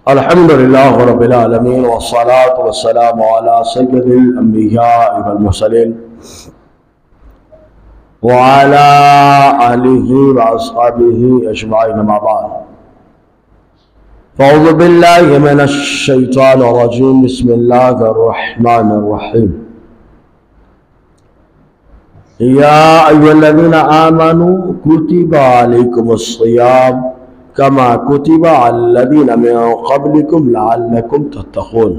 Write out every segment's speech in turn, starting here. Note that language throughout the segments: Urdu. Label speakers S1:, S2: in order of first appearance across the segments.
S1: الحمدللہ رب العالمین والصلاة والسلام علی سید الانبیاء والمرسلین وعلی آلہ واصحابہ اجمعین اما بعد فاعوذ باللہ من الشیطان الرجیم بسم اللہ الرحمن الرحیم یا ایھا الذین آمنوا کتب علیکم الصیام کما کتب علی الذین من قبلکم لعلکم تتقون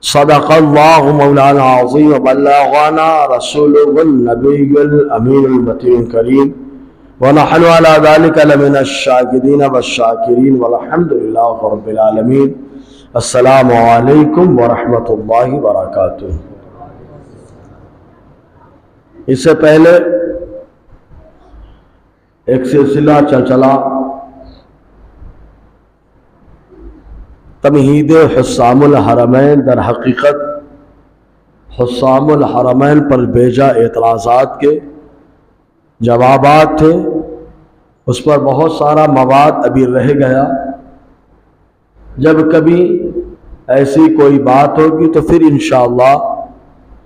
S1: صدق اللہ مولانا العظیم وبلغنا رسولہ النبی الامین المتین الکریم ونحن علی ذلک لمن الشاکرین والشاکرین والحمد للہ رب العالمین۔ السلام علیکم ورحمۃ اللہ وبرکاتہ۔ اس سے پہلے ایک سلسلہ چلا تمہید حسام الحرمین، در حقیقت حسام الحرمین پر بھیجا اعتراضات کے جوابات تھے، اس پر بہت سارا مواد ابھی رہ گیا۔ جب کبھی ایسی کوئی بات ہوگی تو پھر انشاءاللہ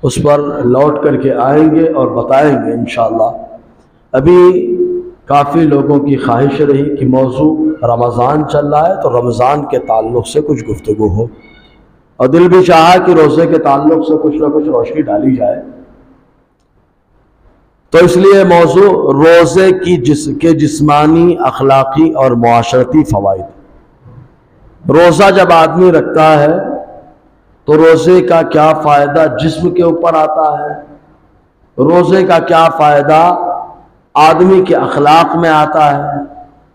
S1: اس پر لوٹ کر کے آئیں گے اور بتائیں گے انشاءاللہ۔ ابھی کافی لوگوں کی خواہش رہی کہ موضوع رمضان چل رہا ہے تو رمضان کے تعلق سے کچھ گفتگو ہو، اور دل بھی چاہا کہ روزے کے تعلق سے کچھ نہ کچھ روشنی ڈالی جائے، تو اس لیے موضوع روزے کے جسمانی، اخلاقی اور معاشرتی فوائد۔ روزہ جب آدمی رکھتا ہے تو روزے کا کیا فائدہ جسم کے اوپر آتا ہے، روزے کا کیا فائدہ آدمی کے اخلاق میں آتا ہے،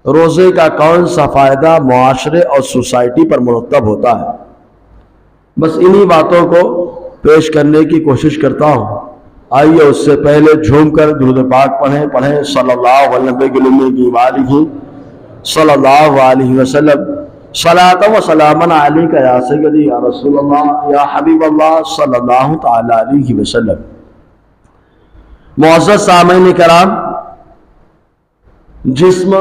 S1: روزے کا کون سا فائدہ معاشرے اور سوسائٹی پر مرتب ہوتا ہے۔ بس انہی باتوں کو پیش کرنے کی کوشش کرتا ہوں۔ آئیے اس سے پہلے جھوم کر درود پاک پڑھیں صلی اللہ علیہ صلی اللہ علیہ وسلم۔ صلاۃ و سلام علیک یا سیدی یا رسول اللہ یا حبیب اللہ صلی اللہ تعالی علیہ وسلم۔ معزز سامعین کرام، جسم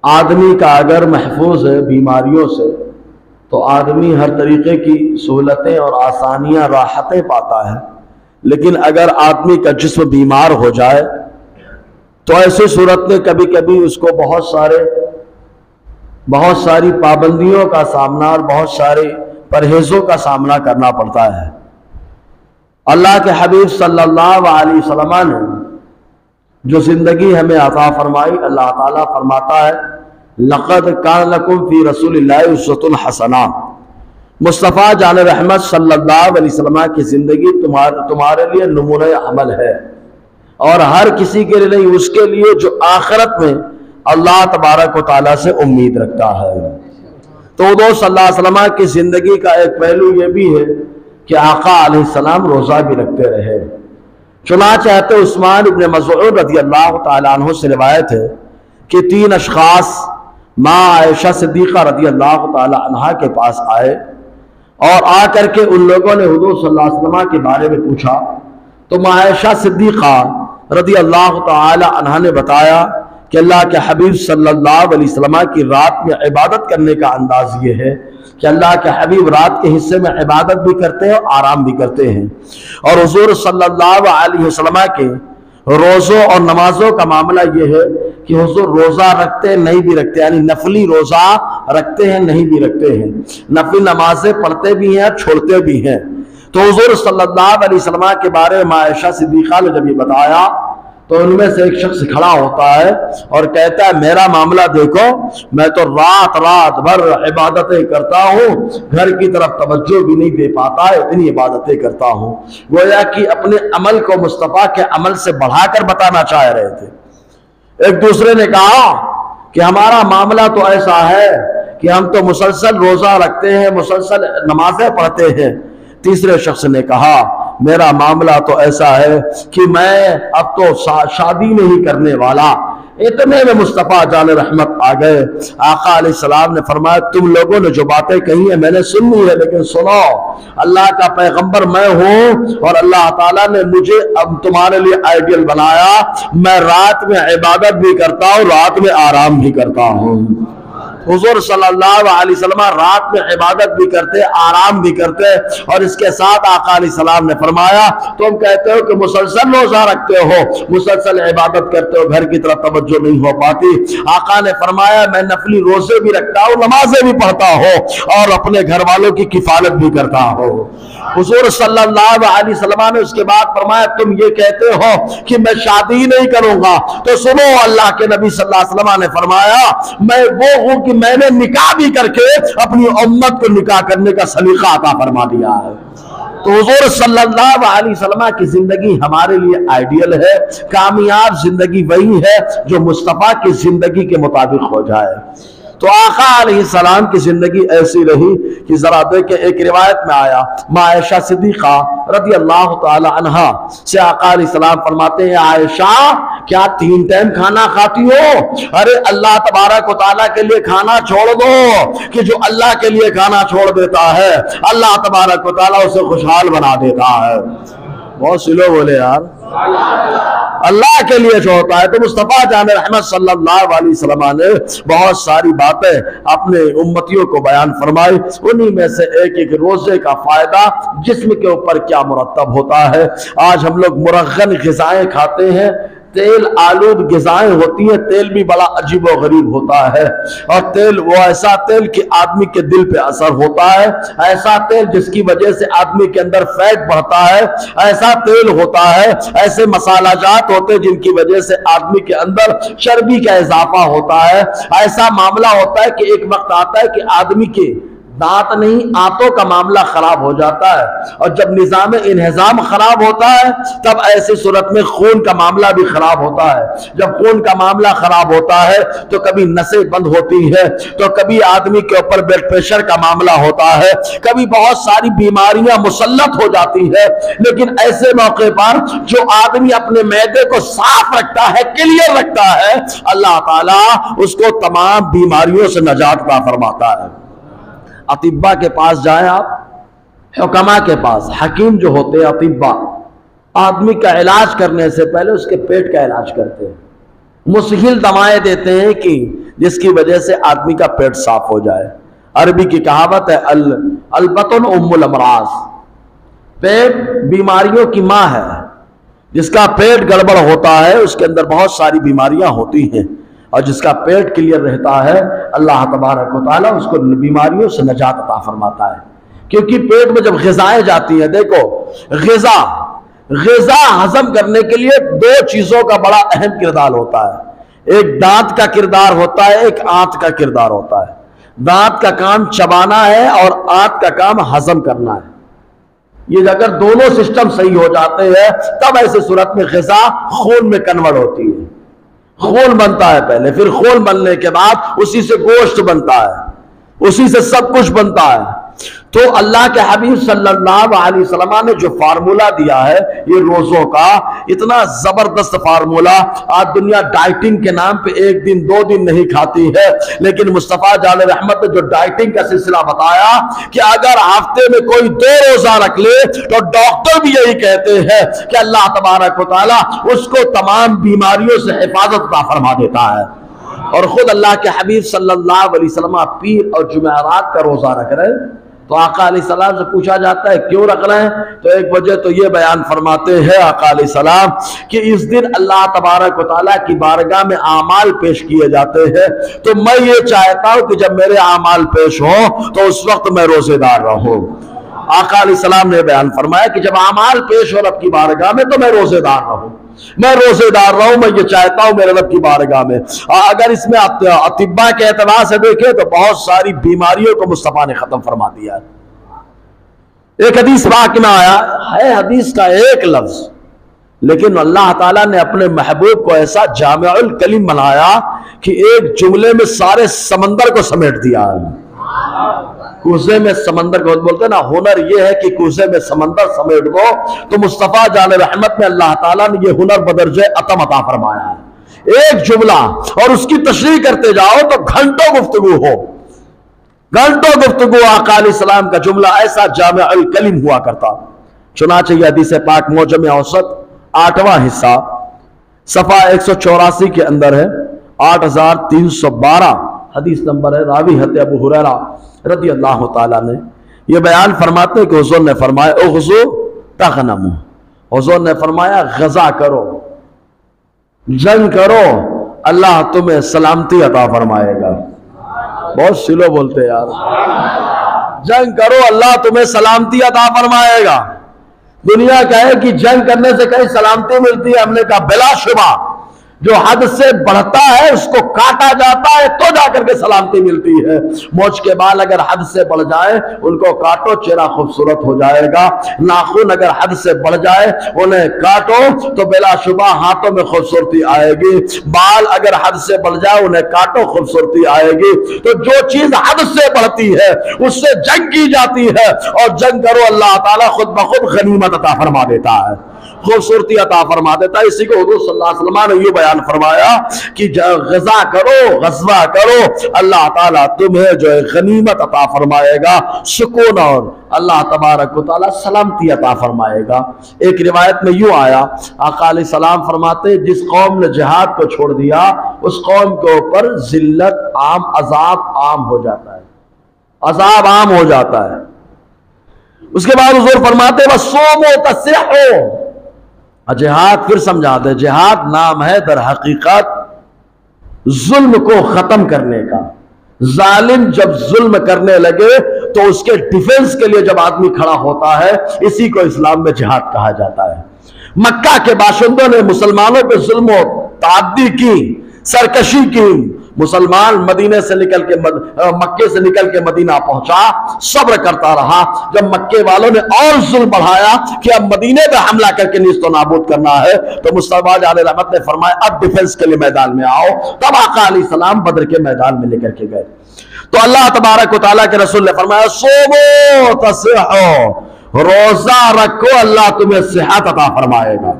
S1: آدمی کا اگر محفوظ ہے بیماریوں سے تو آدمی ہر طریقے کی سہولتیں اور آسانیاں، راحتیں پاتا ہے، لیکن اگر آدمی کا جسم بیمار ہو جائے تو ایسی صورت میں کبھی کبھی اس کو بہت ساری پابندیوں کا سامنا اور بہت سارے پرہیزوں کا سامنا کرنا پڑتا ہے۔ اللہ کے حبیب صلی اللہ علیہ وسلم نے جو زندگی ہمیں عطا فرمائی، اللہ تعالیٰ فرماتا ہے لَقَدْ كَانَ لَكُمْ فِي رَسُولِ اللَّهِ أُسْوَةٌ حَسَنَةٌ۔ مصطفیٰ جان رحمت صلی اللہ علیہ وسلم کی زندگی تمہارے لیے نمونہ عمل ہے، اور ہر کسی کے لیے نہیں، اس کے لیے جو آخرت میں اللہ تبارک و تعالیٰ سے امید رکھتا ہے۔ تو حضور صلی اللہ علیہ وسلم کی زندگی کا ایک پہلو یہ بھی ہے کہ آقا علیہ السلام روزہ بھی رکھتے رہے۔ چنانچہ عثمان ابن مظعون رضی اللہ تعالیٰ عنہ سے روایت ہے کہ 3 اشخاص ماں عائشہ صدیقہ رضی اللہ تعالیٰ عنہ کے پاس آئے، اور آ کر کے ان لوگوں نے حضور صلی اللہ علیہ وسلم کے بارے میں پوچھا، تو ماں عائشہ صدیقہ رضی اللہ تعالیٰ عنہ نے بتایا کہ اللہ کے حبیب صلی اللہ علیہ وسلم کی رات میں عبادت کرنے کا انداز یہ ہے کہ اللہ کے حبیب رات کے حصے میں عبادت بھی کرتے ہیں اور آرام بھی کرتے ہیں، اور حضور صلی اللہ علیہ وسلم کے روزوں اور نمازوں کا معاملہ یہ ہے کہ حضور روزہ رکھتے ہیں نہیں بھی رکھتے، یعنی نفلی روزہ رکھتے ہیں نہیں بھی رکھتے ہیں، نفلی نمازیں پڑھتے بھی ہیں چھوڑتے بھی ہیں۔ تو حضور صلی اللہ علیہ وسلم کے بارے میں عائشہ صدیقہ نے جب یہ بتایا تو ان میں سے ایک شخص کھڑا ہوتا ہے اور کہتا ہے میرا معاملہ دیکھو، میں تو رات بھر عبادتیں کرتا ہوں، گھر کی طرف توجہ بھی نہیں دے پاتا، اتنی عبادتیں کرتا ہوں۔ گویا کہ اپنے عمل کو مصطفیٰ کے عمل سے بڑھا کر بتانا چاہ رہے تھے۔ ایک دوسرے نے کہا کہ ہمارا معاملہ تو ایسا ہے کہ ہم تو مسلسل روزہ رکھتے ہیں، مسلسل نمازیں پڑھتے ہیں۔ تیسرے شخص نے کہا میرا معاملہ تو ایسا ہے کہ میں اب تو شادی نہیں کرنے والا۔ اتنے میں مصطفیٰ جان رحمت آ گئے۔ آقا علیہ السلام نے فرمایا تم لوگوں نے جو باتیں کہی ہیں میں نے سنی ہے، لیکن سنو، اللہ کا پیغمبر میں ہوں اور اللہ تعالیٰ نے مجھے اب تمہارے لیے آئیڈیل بنایا۔ میں رات میں عبادت بھی کرتا ہوں، رات میں آرام بھی کرتا ہوں۔ حضور صلی اللہ علیہ وسلم رات میں عبادت بھی کرتے، آرام بھی کرتے، اور اس کے ساتھ آقا علیہ السلام نے فرمایا تم کہتے ہو کہ مسلسل روزہ رکھتے ہو، مسلسل عبادت کرتے ہو، گھر کی طرف توجہ نہیں ہو پاتی۔ آقا نے فرمایا میں نفلی روزے بھی رکھتا ہوں، نمازیں بھی پڑھتا ہوں، اور اپنے گھر والوں کی کفالت بھی کرتا ہوں۔ حضور صلی اللہ علیہ وسلم نے اس کے بعد فرمایا تم یہ کہتے ہو کہ میں شادی نہیں کروں گا، تو سنو اللہ کے نبی صلی اللہ علیہ وسلم نے فرمایا میں وہ ہوں کہ میں نے نکاح بھی کر کے اپنی امت کو نکاح کرنے کا سلیقہ عطا فرما دیا ہے۔ تو حضور صلی اللہ علیہ وسلم کی زندگی ہمارے لیے آئیڈیل ہے۔ کامیاب زندگی وہی ہے جو مصطفیٰ کی زندگی کے مطابق ہو جائے۔ تو آقا علیہ السلام کی زندگی ایسی رہی کہ ذرا دیکھیں، ایک روایت میں آیا ماں عائشہ صدیقہ رضی اللہ تعالی عنہا سے آقا علیہ السلام فرماتے ہیں عائشہ کیا 3 ٹائم کھانا کھاتی ہو؟ ارے اللہ تبارک و تعالیٰ کے لیے کھانا چھوڑ دو، کہ جو اللہ کے لیے کھانا چھوڑ دیتا ہے اللہ تبارک و تعالیٰ اسے خوشحال بنا دیتا ہے۔ بہت سے لوگ بولے یار اللہ کے لیے جو ہوتا ہے۔ تو مصطفیٰ جان رحمت صلی اللہ علیہ وسلم نے بہت ساری باتیں اپنے امتیوں کو بیان فرمائی، انہی میں سے ایک روزے کا فائدہ جسم کے اوپر کیا مرتب ہوتا ہے۔ آج ہم لوگ مرغن غذائیں کھاتے ہیں، تیل آلود غذائیں ہوتی ہیں، تیل بھی بڑا عجیب و غریب ہوتا ہے، اور تیل وہ ایسا تیل کہ آدمی کے دل پہ اثر ہوتا ہے، ایسا تیل جس کی وجہ سے آدمی کے اندر فیٹ بڑھتا ہے، ایسا تیل ہوتا ہے، ایسے مسالہ جات ہوتے جن کی وجہ سے آدمی کے اندر چربی کا اضافہ ہوتا ہے۔ ایسا معاملہ ہوتا ہے کہ ایک وقت آتا ہے کہ آدمی کے دانت نہیں آنتوں کا معاملہ خراب ہو جاتا ہے، اور جب نظام انہضام خراب ہوتا ہے تب ایسی صورت میں خون کا معاملہ بھی خراب ہوتا ہے۔ جب خون کا معاملہ خراب ہوتا ہے تو کبھی نسیں بند ہوتی ہے، تو کبھی آدمی کے اوپر بلڈ پریشر کا معاملہ ہوتا ہے، کبھی بہت ساری بیماریاں مسلط ہو جاتی ہے۔ لیکن ایسے موقع پر جو آدمی اپنے معدے کو صاف رکھتا ہے، کلیئر رکھتا ہے، اللہ تعالیٰ اس کو تمام بیماریوں سے نجات عطا فرماتا ہے۔ اطباء کے پاس جائیں آپ، حکماء کے پاس، حکیم جو ہوتے ہیں اطباء، آدمی کا علاج کرنے سے پہلے اس کے پیٹ کا علاج کرتے ہیں، مسہل دوائیں دیتے ہیں کہ جس کی وجہ سے آدمی کا پیٹ صاف ہو جائے۔ عربی کی کہاوت ہے البطن ام الامراض، پیٹ بیماریوں کی ماں ہے۔ جس کا پیٹ گڑبڑ ہوتا ہے اس کے اندر بہت ساری بیماریاں ہوتی ہیں، اور جس کا پیٹ کلیئر رہتا ہے اللہ تبارک و تعالیٰ اس کو بیماریوں سے نجات عطا فرماتا ہے۔ کیونکہ پیٹ میں جب غذائیں جاتی ہیں، دیکھو غذا ہضم کرنے کے لیے 2 چیزوں کا بڑا اہم کردار ہوتا ہے، ایک دانت کا کردار ہوتا ہے، ایک آنت کا کردار ہوتا ہے۔ دانت کا کام چبانا ہے اور آنت کا کام ہضم کرنا ہے۔ یہ اگر دونوں سسٹم صحیح ہو جاتے ہیں تب ایسے صورت میں غذا خون میں کنورٹ ہوتی ہے۔ خون بنتا ہے پہلے، پھر خون بننے کے بعد اسی سے گوشت بنتا ہے، اسی سے سب کچھ بنتا ہے۔ تو اللہ کے حبیب صلی اللہ علیہ وسلم نے جو فارمولا دیا ہے یہ روزوں کا، اتنا زبردست فارمولا، آج دنیا ڈائٹنگ کے نام پہ 1 دن 2 دن نہیں کھاتی ہے، لیکن مصطفیٰ جان رحمت نے جو ڈائٹنگ کا سلسلہ بتایا کہ اگر ہفتے میں کوئی 2 روزہ رکھ لے تو ڈاکٹر بھی یہی کہتے ہیں کہ اللہ تبارک و تعالیٰ اس کو تمام بیماریوں سے حفاظت عطا فرما دیتا ہے۔ اور خود اللہ کے حبیب صلی اللہ علیہ وسلم پیر اور جمعرات کا روزہ رکھ رہے ہیں، تو آقا علیہ السلام سے پوچھا جاتا ہے کیوں رکھ رہے ہیں؟ تو ایک وجہ تو یہ بیان فرماتے ہیں آقا علیہ السلام کہ اس دن اللہ تبارک و تعالیٰ کی بارگاہ میں اعمال پیش کیے جاتے ہیں، تو میں یہ چاہتا ہوں کہ جب میرے اعمال پیش ہوں تو اس وقت میں روزے دار رہوں۔ آقا علیہ السلام نے بیان فرمایا کہ جب اعمال پیش ہو رب کی بارگاہ میں تو میں روزے دار رہوں، میں روزے دار رہوں، میں یہ چاہتا ہوں میرے رب کی بارگاہ میں۔ اگر اس میں اطباء کے اعتبار سے دیکھیں تو بہت ساری بیماریوں کو مصطفیٰ نے ختم فرما دیا ہے۔ ایک حدیث پاک میں آیا ہے، حدیث کا ایک لفظ، لیکن اللہ تعالیٰ نے اپنے محبوب کو ایسا جامع الکلم بنایا کہ ایک جملے میں سارے سمندر کو سمیٹ دیا ہے۔ کوزے میں سمندر کو بولتے ہیں نا، ہنر یہ ہے کہ کوزے میں سمندر سمیٹ دو، تو مصطفیٰ جان رحمت میں اللہ تعالیٰ نے یہ ہنر بدرجہ عطم عطا فرمایا ہے۔ ایک جملہ اور اس کی تشریح کرتے جاؤ تو گھنٹوں گفتگو ہو، گھنٹوں گفتگو۔ آقا علیہ السلام کا جملہ ایسا جامع الکلم ہوا کرتا۔ چنانچہ یہ حدیث پاک معجم اوسط 8واں حصہ صفحہ 184 کے اندر ہے، 8312 حدیث نمبر ہے، راوی حضرت ابو ہریرہ رضی اللہ تعالیٰ نے یہ بیان فرماتے ہیں کہ حضور نے فرمایا اغزو تغنمو، حضور نے فرمایا غزا کرو، جنگ کرو، اللہ تمہیں سلامتی عطا فرمائے گا۔ بہت سلو بولتے یار، جنگ کرو اللہ تمہیں سلامتی عطا فرمائے گا۔ دنیا کہے کہ جنگ کرنے سے کہیں سلامتی ملتی ہے، ہم نے کہا بلا شبہ جو حد سے بڑھتا ہے اس کو کاٹا جاتا ہے تو جا کر کے سلامتی ملتی ہے۔ مونچھ کے بال اگر حد سے بڑھ جائے ان کو کاٹو، چہرہ خوبصورت ہو جائے گا۔ ناخن اگر حد سے بڑھ جائے انہیں کاٹو تو بلا شبہ ہاتھوں میں خوبصورتی آئے گی۔ بال اگر حد سے بڑھ جائے انہیں کاٹو، خوبصورتی آئے گی۔ تو جو چیز حد سے بڑھتی ہے اس سے جنگ کی جاتی ہے، اور جنگ کرو اللہ تعالیٰ خود بخود غنیمت عطا فرما دیتا ہے، خوبصورتی عطا فرما دیتا ہے۔ اسی کو حضور صلی اللہ علیہ وسلم نے یہ بیان فرمایا کہ غزا کرو، غزوہ کرو، اللہ تعالیٰ تمہیں جو ہے غنیمت عطا فرمائے گا، سکون، اور اللہ تبارک و تعالیٰ سلامتی عطا فرمائے گا۔ ایک روایت میں یوں آیا، آقا علیہ السلام فرماتے جس قوم نے جہاد کو چھوڑ دیا اس قوم کے اوپر ذلت عام، عذاب عام ہو جاتا ہے، عذاب عام ہو جاتا ہے۔ اس کے بعد حضور فرماتے وَصُومُوا تَصِحُّوا، جہاد پھر سمجھا دے، جہاد نام ہے در حقیقت ظلم کو ختم کرنے کا۔ ظالم جب ظلم کرنے لگے تو اس کے ڈیفنس کے لیے جب آدمی کھڑا ہوتا ہے، اسی کو اسلام میں جہاد کہا جاتا ہے۔ مکہ کے باشندوں نے مسلمانوں پہ ظلم و تعدی کی، سرکشی کی، مسلمان مدینے سے نکل کے مکے سے نکل کے مدینہ پہنچا، صبر کرتا رہا۔ جب مکے والوں نے اور ظلم بڑھایا کہ اب مدینے پہ حملہ کر کے نیست و نابود کرنا ہے، تو مصطفیٰ علیہ رحمت نے فرمایا اب ڈیفنس کے لیے میدان میں آؤ۔ تب آقا علیہ السلام بدر کے میدان میں لے کر کے گئے۔ تو اللہ تبارک و تعالیٰ کے رسول نے فرمایا صوموا تصحوا، روزہ رکھو اللہ تمہیں صحت عطا فرمائے گا۔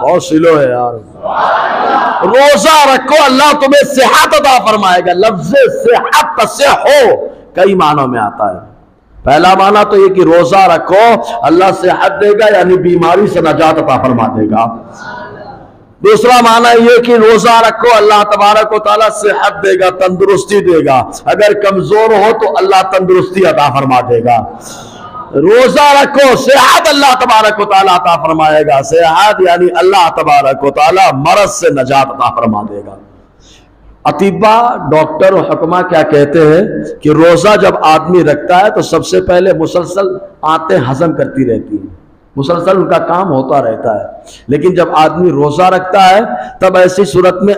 S1: بہت سلو ہے یار، روزہ رکھو اللہ تمہیں صحت عطا فرمائے گا۔ لفظ صحت تصحو کئی معنوں میں آتا ہے۔ پہلا معنی تو یہ کہ روزہ رکھو اللہ صحت دے گا، یعنی بیماری سے نجات عطا فرما دے گا۔ دوسرا معنی یہ کہ روزہ رکھو اللہ تبارک و تعالیٰ صحت دے گا، تندرستی دے گا، اگر کمزور ہو تو اللہ تندرستی عطا فرما دے گا۔ روزہ رکھو صحت اللہ تبارک و تعالیٰ عطا فرمائے گا، صحت یعنی اللہ تبارک و تعالیٰ مرض سے نجات عطا فرما دے گا۔ اطباء، ڈاکٹر و حکمہ کیا کہتے ہیں کہ روزہ جب آدمی رکھتا ہے تو سب سے پہلے مسلسل آنتیں ہضم کرتی رہتی ہیں، مسلسل ان کا کام ہوتا رہتا ہے، لیکن جب آدمی روزہ رکھتا ہے تب ایسی صورت میں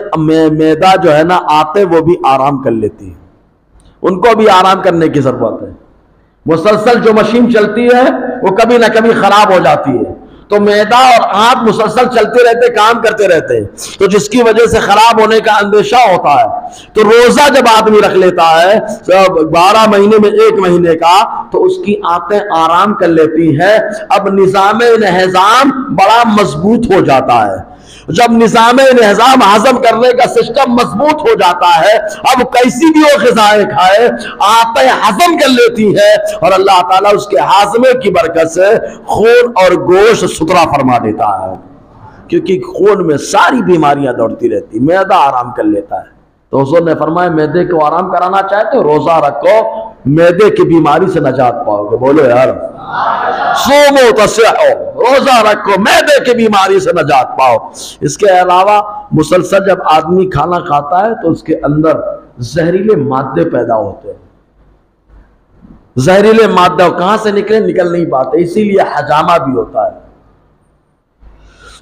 S1: معدہ جو ہے نا، آنتیں وہ بھی آرام کر لیتی ہیں، ان کو بھی آرام کرنے کی ضرورت ہے۔ مسلسل جو مشین چلتی ہے وہ کبھی نہ کبھی خراب ہو جاتی ہے، تو معدہ اور آنت مسلسل چلتے رہتے، کام کرتے رہتے، تو جس کی وجہ سے خراب ہونے کا اندیشہ ہوتا ہے۔ تو روزہ جب آدمی رکھ لیتا ہے 12 مہینے میں 1 مہینے کا، تو اس کی آنتیں آرام کر لیتی ہیں، اب نظام انہضام بڑا مضبوط ہو جاتا ہے۔ جب نظام انہضام ہضم کرنے کا سسٹم مضبوط ہو جاتا ہے، اب کیسی بھی وہ غذائیں کھائے آنتیں ہضم کر لیتی ہے، اور اللہ تعالیٰ اس کے ہاضمے کی برکت سے خون اور گوشت ستھرا فرما دیتا ہے، کیونکہ خون میں ساری بیماریاں دوڑتی رہتی، معدہ آرام کر لیتا ہے۔ تو حضور نے فرمایا معدے کو آرام کرانا چاہتے ہو روزہ رکھو، معدے کی بیماری سے نجات پاؤ گے۔ بولو یار، صوموا تصحوا، روزہ رکھو معدے کی بیماری سے نجات پاؤ۔ اس کے علاوہ مسلسل جب آدمی کھانا کھاتا ہے تو اس کے اندر زہریلے مادے پیدا ہوتے ہیں، زہریلے مادہ کہاں سے نکلے نکل نہیں پاتے، اسی لیے حجامہ بھی ہوتا ہے۔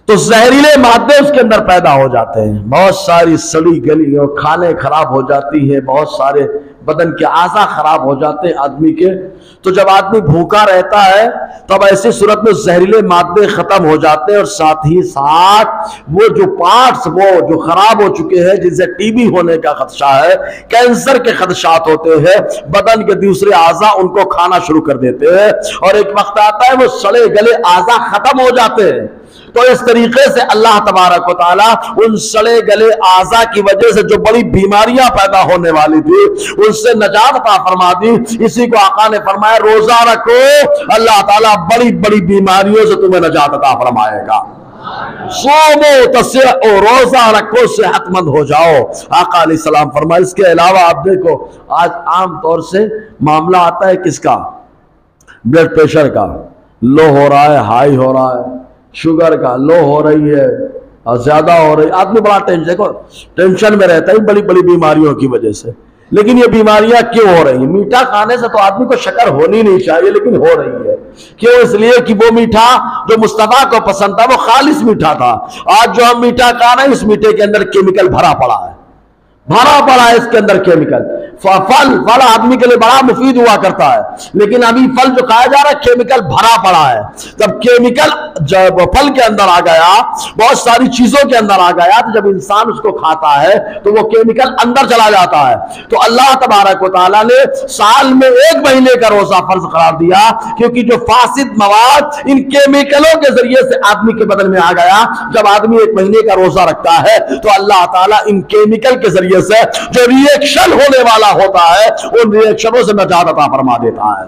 S1: تو زہریلے مادے اس کے اندر پیدا ہو جاتے ہیں، بہت ساری سڑی گلی اور کھانے خراب ہو جاتی ہے، بہت سارے بدن کے اعضاء خراب ہو جاتے ہیں آدمی کے۔ تو جب آدمی بھوکا رہتا ہے تب ایسی صورت میں زہریلے مادے ختم ہو جاتے ہیں، اور ساتھ ہی ساتھ وہ جو پارٹس وہ جو خراب ہو چکے ہیں، جن سے ٹی بی ہونے کا خدشہ ہے، کینسر کے خدشات ہوتے ہیں، بدن کے دوسرے اعضاء ان کو کھانا شروع کر دیتے ہیں، اور ایک وقت آتا ہے وہ سڑے گلے اعضاء ختم ہو جاتے ہیں۔ تو اس طریقے سے اللہ تبارک و تعالیٰ ان سڑے گلے اعضاء کی وجہ سے جو بڑی بیماریاں پیدا ہونے والی تھی ان سے نجات عطا فرما دی۔ اسی کو آقا نے فرمایا روزہ رکھو اللہ تعالیٰ بڑی بڑی بیماریوں سے تمہیں نجات عطا فرمائے گا۔ صومو تسعو، روزہ رکھو صحت مند ہو جاؤ۔ آقا علیہ السلام فرمائے اس کے علاوہ آپ دیکھو آج عام طور سے معاملہ آتا ہے کس کا؟ بلڈ پریشر کا، لو ہو رہا ہے، ہائی ہو رہا ہے، شوگر کا لو ہو رہی ہے اور زیادہ ہو رہی ہے، آدمی بڑا ٹینشن میں رہتا ہے بڑی بڑی بیماریوں کی وجہ سے۔ لیکن یہ بیماریاں کیوں ہو رہی ہیں؟ میٹھا کھانے سے تو آدمی کو شکر ہونی نہیں چاہیے لیکن ہو رہی ہے۔ کیوں؟ اس لیے کہ وہ میٹھا جو مصطفیٰ کو پسند تھا وہ خالص میٹھا تھا۔ آج جو ہم میٹھا کھا رہے ہیں اس میٹھے کے اندر کیمیکل بھرا پڑا ہے، بھرا پڑا ہے اس کے اندر کیمیکل۔ پھل آدمی کے لیے بڑا مفید ہوا کرتا ہے لیکن ابھی پھل جو کھایا جا رہا ہے کیمیکل بھرا پڑا ہے۔ جب کیمیکل جب پھل کے اندر آ گیا، بہت ساری چیزوں کے اندر آ گیا، تو جب انسان اس کو کھاتا ہے تو وہ کیمیکل اندر چلا جاتا ہے۔ تو اللہ تبارک و تعالیٰ نے سال میں 1 مہینے کا روزہ فرض قرار دیا کیونکہ جو فاسد مواد ان کیمیکلوں کے ذریعے سے آدمی کے بدن میں آ گیا۔ جب آدمی 1 مہینے کا روزہ رکھتا ہے تو اللہ تعالیٰ ان کیمیکل کے ذریعے سے جو ریئیکشن ہونے والا ہوتا ہے ان ریئیکشنوں سے نجات عطا فرما دیتا ہے۔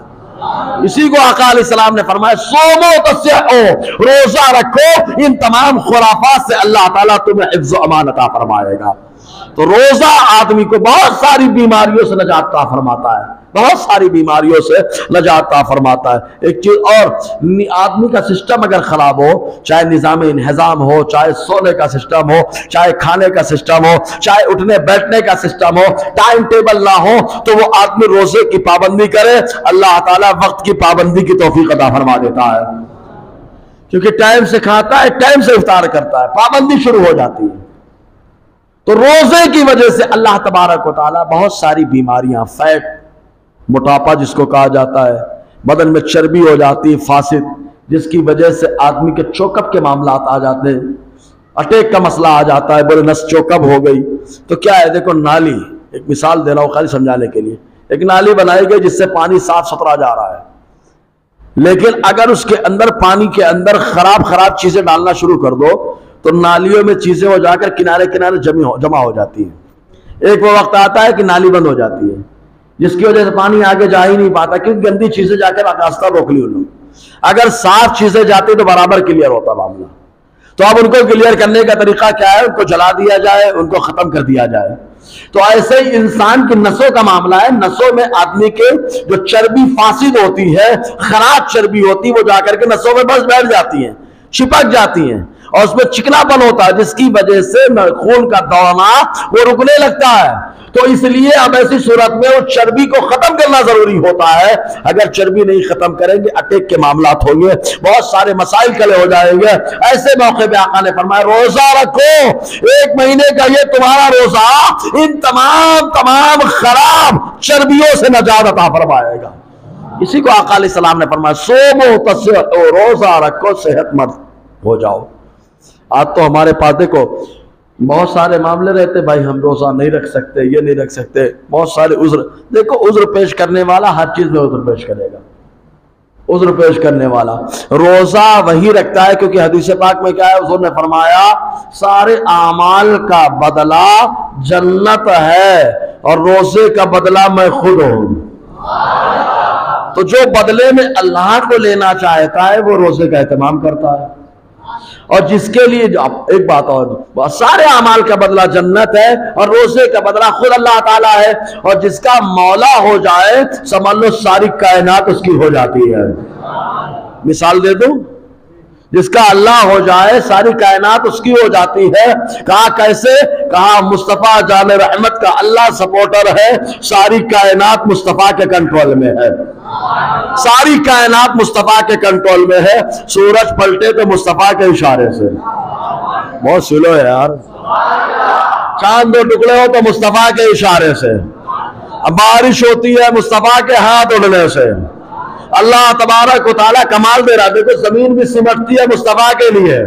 S1: اسی کو آقا علیہ السلام نے فرمایا صومو تسعو، روزہ رکھو، ان تمام خرافات سے اللہ تعالیٰ تمہیں حفظ و امان عطا فرمائے گا۔ تو روزہ آدمی کو بہت ساری بیماریوں سے نجات عطا فرماتا ہے، بہت ساری بیماریوں سے نجات عطا فرماتا ہے۔ ایک چیز اور، آدمی کا سسٹم اگر خراب ہو، چاہے نظام انہضام ہو، چاہے سونے کا سسٹم ہو، چاہے کھانے کا سسٹم ہو، چاہے اٹھنے بیٹھنے کا سسٹم ہو، ٹائم ٹیبل نہ ہو، تو وہ آدمی روزے کی پابندی کرے، اللہ تعالیٰ وقت کی پابندی کی توفیق عطا فرما دیتا ہے۔ کیونکہ ٹائم سے کھاتا ہے، ٹائم سے افطار کرتا ہے، پابندی شروع ہو جاتی ہے۔ تو روزے کی وجہ سے اللہ تبارک و تعالیٰ بہت ساری بیماریاں، فیٹ، موٹاپا جس کو کہا جاتا ہے، بدن میں چربی ہو جاتی ہے فاسد، جس کی وجہ سے آدمی کے چوک اپ کے معاملات آ جاتے ہیں، اٹیک کا مسئلہ آ جاتا ہے، بولے نس چوک اپ ہو گئی۔ تو کیا ہے؟ دیکھو نالی، ایک مثال دے رہا ہوں خالی سمجھانے کے لیے، ایک نالی بنائی گئی جس سے پانی صاف ستھرا جا رہا ہے، لیکن اگر اس کے اندر پانی کے اندر خراب چیزیں ڈالنا شروع کر دو تو نالیوں میں چیزیں ہو جا کر کنارے کنارے جمع ہو جاتی ہیں۔ ایک وہ وقت آتا ہے کہ نالی بند ہو جاتی ہے جس کی وجہ سے پانی آگے جا ہی نہیں پاتا کیونکہ گندی چیزیں جا کے راستہ روک لی انہوں نے۔ اگر صاف چیزیں جاتی تو برابر کلیئر ہوتا معاملہ۔ تو اب ان کو کلیئر کرنے کا طریقہ کیا ہے؟ ان کو جلا دیا جائے، ان کو ختم کر دیا جائے۔ تو ایسے ہی انسان کی نسوں کا معاملہ ہے، نسوں میں آدمی کے جو چربی فاسد ہوتی ہے، خراب چربی ہوتی ہے، وہ جا کر کے نسوں میں بس بیٹھ جاتی ہیں، چپک جاتی ہیں اور اس میں چکنا پن ہوتا ہے جس کی وجہ سے خون کا دوڑنا وہ رکنے لگتا ہے۔ تو اس لیے اب ایسی صورت میں وہ چربی کو ختم کرنا ضروری ہوتا ہے۔ اگر چربی نہیں ختم کریں گے اٹیک کے معاملات ہوں گے، بہت سارے مسائل کھڑے ہو جائیں گے۔ ایسے موقع پہ آقا نے فرمایا روزہ رکھو 1 مہینے کا، یہ تمہارا روزہ ان تمام خراب چربیوں سے نجات عطا فرمائے گا۔ اسی کو آقا علیہ السلام نے فرمایا صومو تسعو، روزہ رکھو صحت مند ہو جاؤ۔ آج تو ہمارے پاس دیکھو بہت سارے معاملے رہتے، بھائی ہم روزہ نہیں رکھ سکتے، یہ نہیں رکھ سکتے، بہت سارے عذر۔ دیکھو عذر پیش کرنے والا ہر چیز میں عذر پیش کرے گا، عذر پیش کرنے والا روزہ وہی رکھتا ہے کیونکہ حدیث پاک میں کیا ہے؟ حضور نے فرمایا سارے اعمال کا بدلہ جنت ہے اور روزے کا بدلہ میں خود ہوں۔ تو جو بدلے میں اللہ کو لینا چاہتا ہے وہ روزے کا اہتمام کرتا ہے، اور جس کے لیے ایک بات اور، سارے اعمال کا بدلہ جنت ہے اور روزے کا بدلہ خود اللہ تعالیٰ ہے، اور جس کا مولا ہو جائے سمجھ لو ساری کائنات اس کی ہو جاتی ہے۔ مثال دے دوں، جس کا اللہ ہو جائے ساری کائنات اس کی ہو جاتی ہے۔ کہا کیسے؟ کہا مصطفیٰ جان رحمت کا اللہ سپورٹر ہے، ساری کائنات مصطفیٰ کے کنٹرول میں ہے، ساری کائنات مصطفیٰ کے کنٹرول میں ہے۔ سورج پلٹے تو مصطفیٰ کے اشارے سے، بہت سلو ہے یار، چاند 2 ٹکڑے ہو تو مصطفیٰ کے اشارے سے، بارش ہوتی ہے مصطفیٰ کے ہاتھ اڑنے سے۔ اللہ تبارک و تعالیٰ کمال دے رہا، دیکھو زمین بھی سمٹتی ہے مصطفیٰ کے لیے۔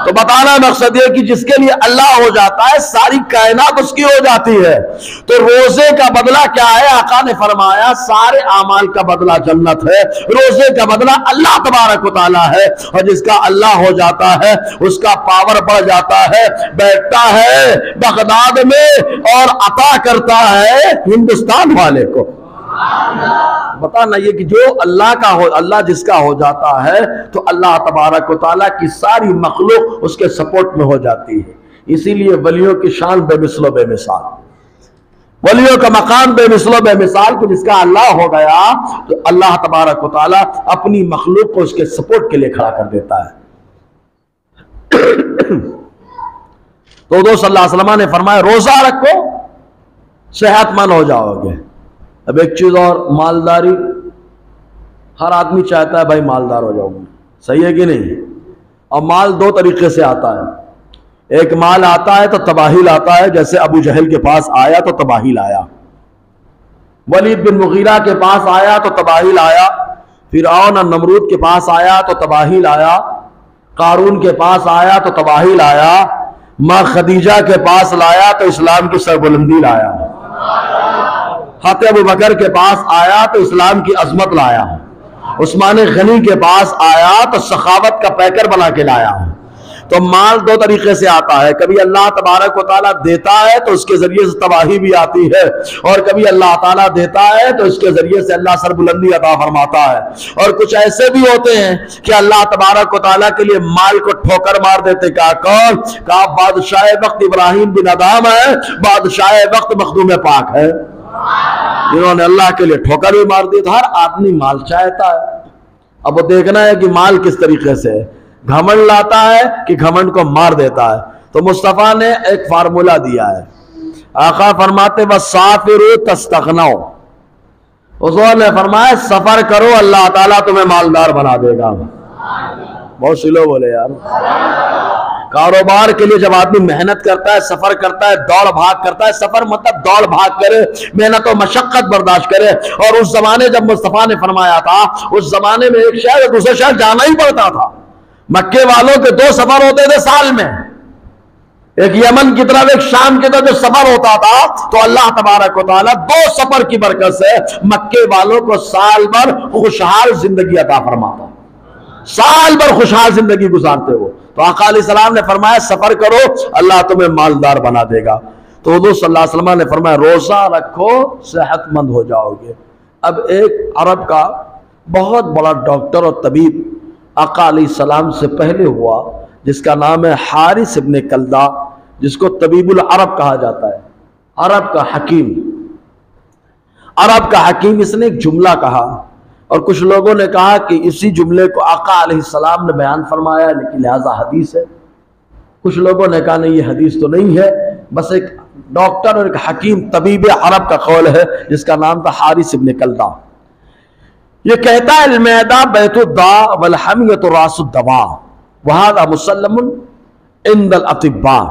S1: تو بتانا مقصد یہ کہ جس کے لیے اللہ ہو جاتا ہے ساری کائنات اس کی ہو جاتی ہے۔ تو روزے کا بدلہ کیا ہے؟ آقا نے فرمایا سارے اعمال کا بدلہ جنت ہے، روزے کا بدلہ اللہ تبارک و تعالیٰ ہے، اور جس کا اللہ ہو جاتا ہے اس کا پاور بڑھ جاتا ہے، بیٹھتا ہے بغداد میں اور عطا کرتا ہے ہندوستان والے کو۔ پتا نہ یہ کہ جو اللہ کا ہو، اللہ جس کا ہو جاتا ہے تو اللہ تبارک و تعالیٰ کی ساری مخلوق اس کے سپورٹ میں ہو جاتی ہے. اسی لیے ولیوں کی شان بے مثل و بے مثال، ولیوں کا مقام بے مثل و بے مثال، کہ جس کا اللہ ہو گیا تو اللہ تبارک و تعالیٰ اپنی مخلوق کو اس کے سپورٹ کے لیے کھڑا کر دیتا ہے. تو حضور صلی اللہ علیہ وسلم نے فرمایا روزہ رکھو صحت مند ہو جاؤ گے. اب ایک چیز اور، مالداری. ہر آدمی چاہتا ہے بھائی مالدار ہو جاؤں، صحیح ہے کہ نہیں؟ اور مال دو طریقے سے آتا ہے. ایک مال آتا ہے تو تباہی لاتا ہے، جیسے ابو جہل کے پاس آیا تو تباہی لایا، ولید بن مغیرہ کے پاس آیا تو تباہی لایا، فرعون اور نمرود کے پاس آیا تو تباہی لایا، قارون کے پاس آیا تو تباہی لایا، ماں خدیجہ کے پاس لایا تو اسلام کی سربلندی لایا، حضرت ابو بکر کے پاس آیا تو اسلام کی عظمت لایا، عثمان غنی کے پاس آیا تو سخاوت کا پیکر بنا کے لایا. تو مال دو طریقے سے آتا ہے، کبھی اللہ تبارک و تعالیٰ دیتا ہے تو اس کے ذریعے سے تباہی بھی آتی ہے، اور کبھی اللہ تعالیٰ دیتا ہے تو اس کے ذریعے سے اللہ سربلندی عطا فرماتا ہے. اور کچھ ایسے بھی ہوتے ہیں کہ اللہ تبارک و تعالیٰ کے لیے مال کو ٹھوکر مار دیتے. کہا کون؟ کہا بادشاہ وقت ابراہیم بن ادام ہے، بادشاہ وقت مخدوم پاک ہے، جنہوں نے اللہ کے لیے ٹھوکر بھی مار دی. تو ہر آدمی مال چاہتا ہے. اب وہ دیکھنا ہے کہ مال کس طریقے سے ہے. گھمنڈ لاتا ہے کہ گھمنڈ کو مار دیتا ہے. تو مصطفیٰ نے ایک فارمولا دیا ہے. آقا فرماتے وَسَافِرُوا تَسْتَغْنَوْا، حضور نے فرمایا سفر کرو اللہ تعالیٰ تمہیں مالدار بنا دے گا. بہت سی لوگ بولے یار، کاروبار کے لیے جب آدمی محنت کرتا ہے، سفر کرتا ہے، دوڑ بھاگ کرتا ہے، سفر مطلب دوڑ بھاگ کرے، محنت و مشقت برداشت کرے. اور اس زمانے جب مصطفیٰ نے فرمایا تھا، اس زمانے میں ایک شہر دوسرے شہر جانا ہی پڑتا تھا. مکے والوں کے دو سفر ہوتے تھے سال میں، ایک یمن کی طرف ایک شام کی طرف جو سفر ہوتا تھا. تو اللہ تبارک و تعالیٰ دو سفر کی برکت سے مکے والوں کو سال بھر خوشحال زندگی عطا فرماتا، سال بھر خوشحال زندگی گزارتے ہو. تو آقا علیہ السلام نے فرمایا سفر کرو اللہ تمہیں مالدار بنا دے گا. تو حضور صلی اللہ علیہ وسلم نے فرمایا روزہ رکھو صحت مند ہو جاؤ گے. اب ایک عرب کا بہت بڑا ڈاکٹر اور طبیب آقا علیہ السلام سے پہلے ہوا، جس کا نام ہے حارث ابن کلدہ، جس کو طبیب العرب کہا جاتا ہے، عرب کا حکیم. عرب کا حکیم. اس نے ایک جملہ کہا، اور کچھ لوگوں نے کہا کہ اسی جملے کو آقا علیہ السلام نے بیان فرمایا لیکن لہذا حدیث ہے. کچھ لوگوں نے کہا نہیں یہ حدیث تو نہیں ہے، بس ایک ڈاکٹر اور ایک حکیم طبیب عرب کا قول ہے جس کا نام تھا حارث ابن کلدہ. یہ کہتا ہے المعدہ بیت الداء والحمیۃ راس الدواء وہذا مسلم عند الاطباء.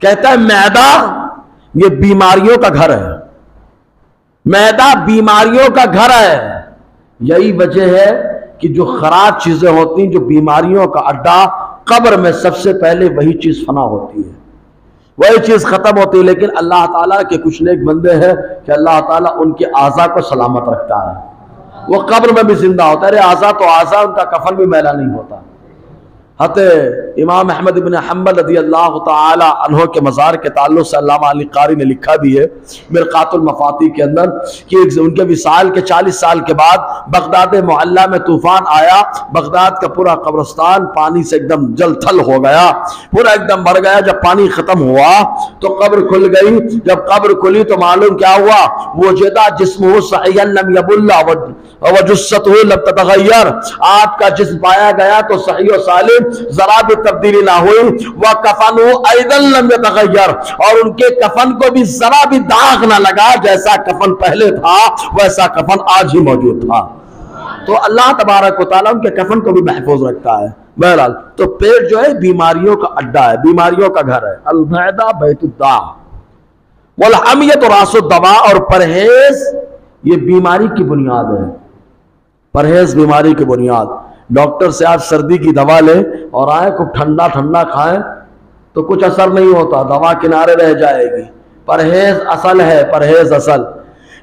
S1: کہتا ہے معدہ یہ بیماریوں کا گھر ہے، معدہ بیماریوں کا گھر ہے. یہی وجہ ہے کہ جو خراب چیزیں ہوتی ہیں، جو بیماریوں کا اڈا، قبر میں سب سے پہلے وہی چیز فنا ہوتی ہے، وہی چیز ختم ہوتی ہے. لیکن اللہ تعالیٰ کے کچھ نیک بندے ہیں کہ اللہ تعالیٰ ان کے اعضاء کو سلامت رکھتا ہے، وہ قبر میں بھی زندہ ہوتا ہے. ارے اعضاء تو اعضاء، ان کا کفن بھی میلا نہیں ہوتا. حضرت امام احمد بن حنبل رضی اللہ تعالی عنہ کے مزار کے تعلق سے علامہ علی قاری نے لکھا بھی ہے مرقات المفاتیح کے اندر کہ ان کے وصال کے 40 سال کے بعد بغداد معلیٰ میں طوفان آیا. بغداد کا پورا قبرستان پانی سے ایک دم جل تھل ہو گیا، پورا ایک دم بھر گیا. جب پانی ختم ہوا تو قبر کھل گئی. جب قبر کھلی تو معلوم کیا ہوا، وجدہ جسمہ صحیحا لم یبل وجثتہ لم تتغیر. آپ کا جسم پایا گیا تو صحیح و سالم، ذرا بھی تبدیلی نہ ہوئی. وَكَفَنُهُ أَيْضًا لَمْ يَتَغَيَّرْ، اور ان کے کفن کو بھی ذرا بھی داغ نہ لگا، جیسا کفن پہلے تھا ویسا کفن آج ہی موجود تھا. تو اللہ تبارک و تعالیٰ ان کے کفن کو بھی محفوظ رکھتا ہے. بہرحال تو پیٹ جو ہے بیماریوں کا اڈا ہے، بیماریوں کا گھر ہے. المعدہ بیت الداء والحمیۃ راس الدواء، اور پرہیز یہ بیماری کی بنیاد ہے. پرہیز بیماری کی بنیاد. ڈاکٹر سے آپ سردی کی دوا لیں اور آئیں کو ٹھنڈا ٹھنڈا کھائیں تو کچھ اثر نہیں ہوتا، دوا کنارے رہ جائے گی. پرہیز اصل ہے، پرہیز اصل.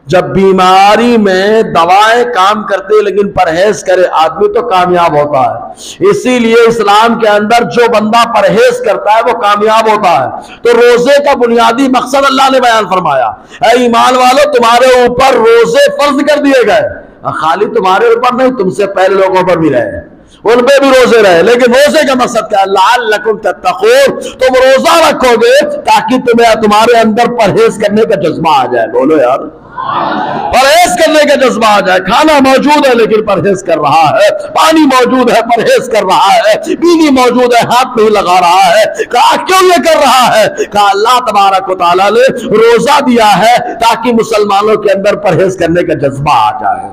S1: جب بیماری میں دوائیں کام کرتے لیکن پرہیز کرے آدمی تو کامیاب ہوتا ہے. اسی لیے اسلام کے اندر جو بندہ پرہیز کرتا ہے وہ کامیاب ہوتا ہے. تو روزے کا بنیادی مقصد اللہ نے بیان فرمایا، اے ایمان والو تمہارے اوپر روزے فرض کر دیے گئے. خالی تمہارے اوپر نہیں، تم سے پہلے لوگوں پر بھی رہے، ان پہ بھی روزے رہے، لیکن روزے کا مقصد کیا ہے؟ لعلکم تتقون، تم روزہ رکھو گے تاکہ تمہارے اندر پرہیز کرنے کا جذبہ آ جائے۔ بولو یار، پرہیز کرنے کا جذبہ آ جائے۔ کھانا موجود ہے لیکن پرہیز کر رہا ہے، پانی موجود ہے پرہیز کر رہا ہے، بیوی موجود ہے ہاتھ نہیں لگا رہا ہے۔ کہا کیوں یہ کر رہا ہے؟ کہا اللہ تبارک و تعالیٰ نے روزہ دیا ہے تاکہ مسلمانوں کے اندر پرہیز کرنے کا جذبہ آ جائے۔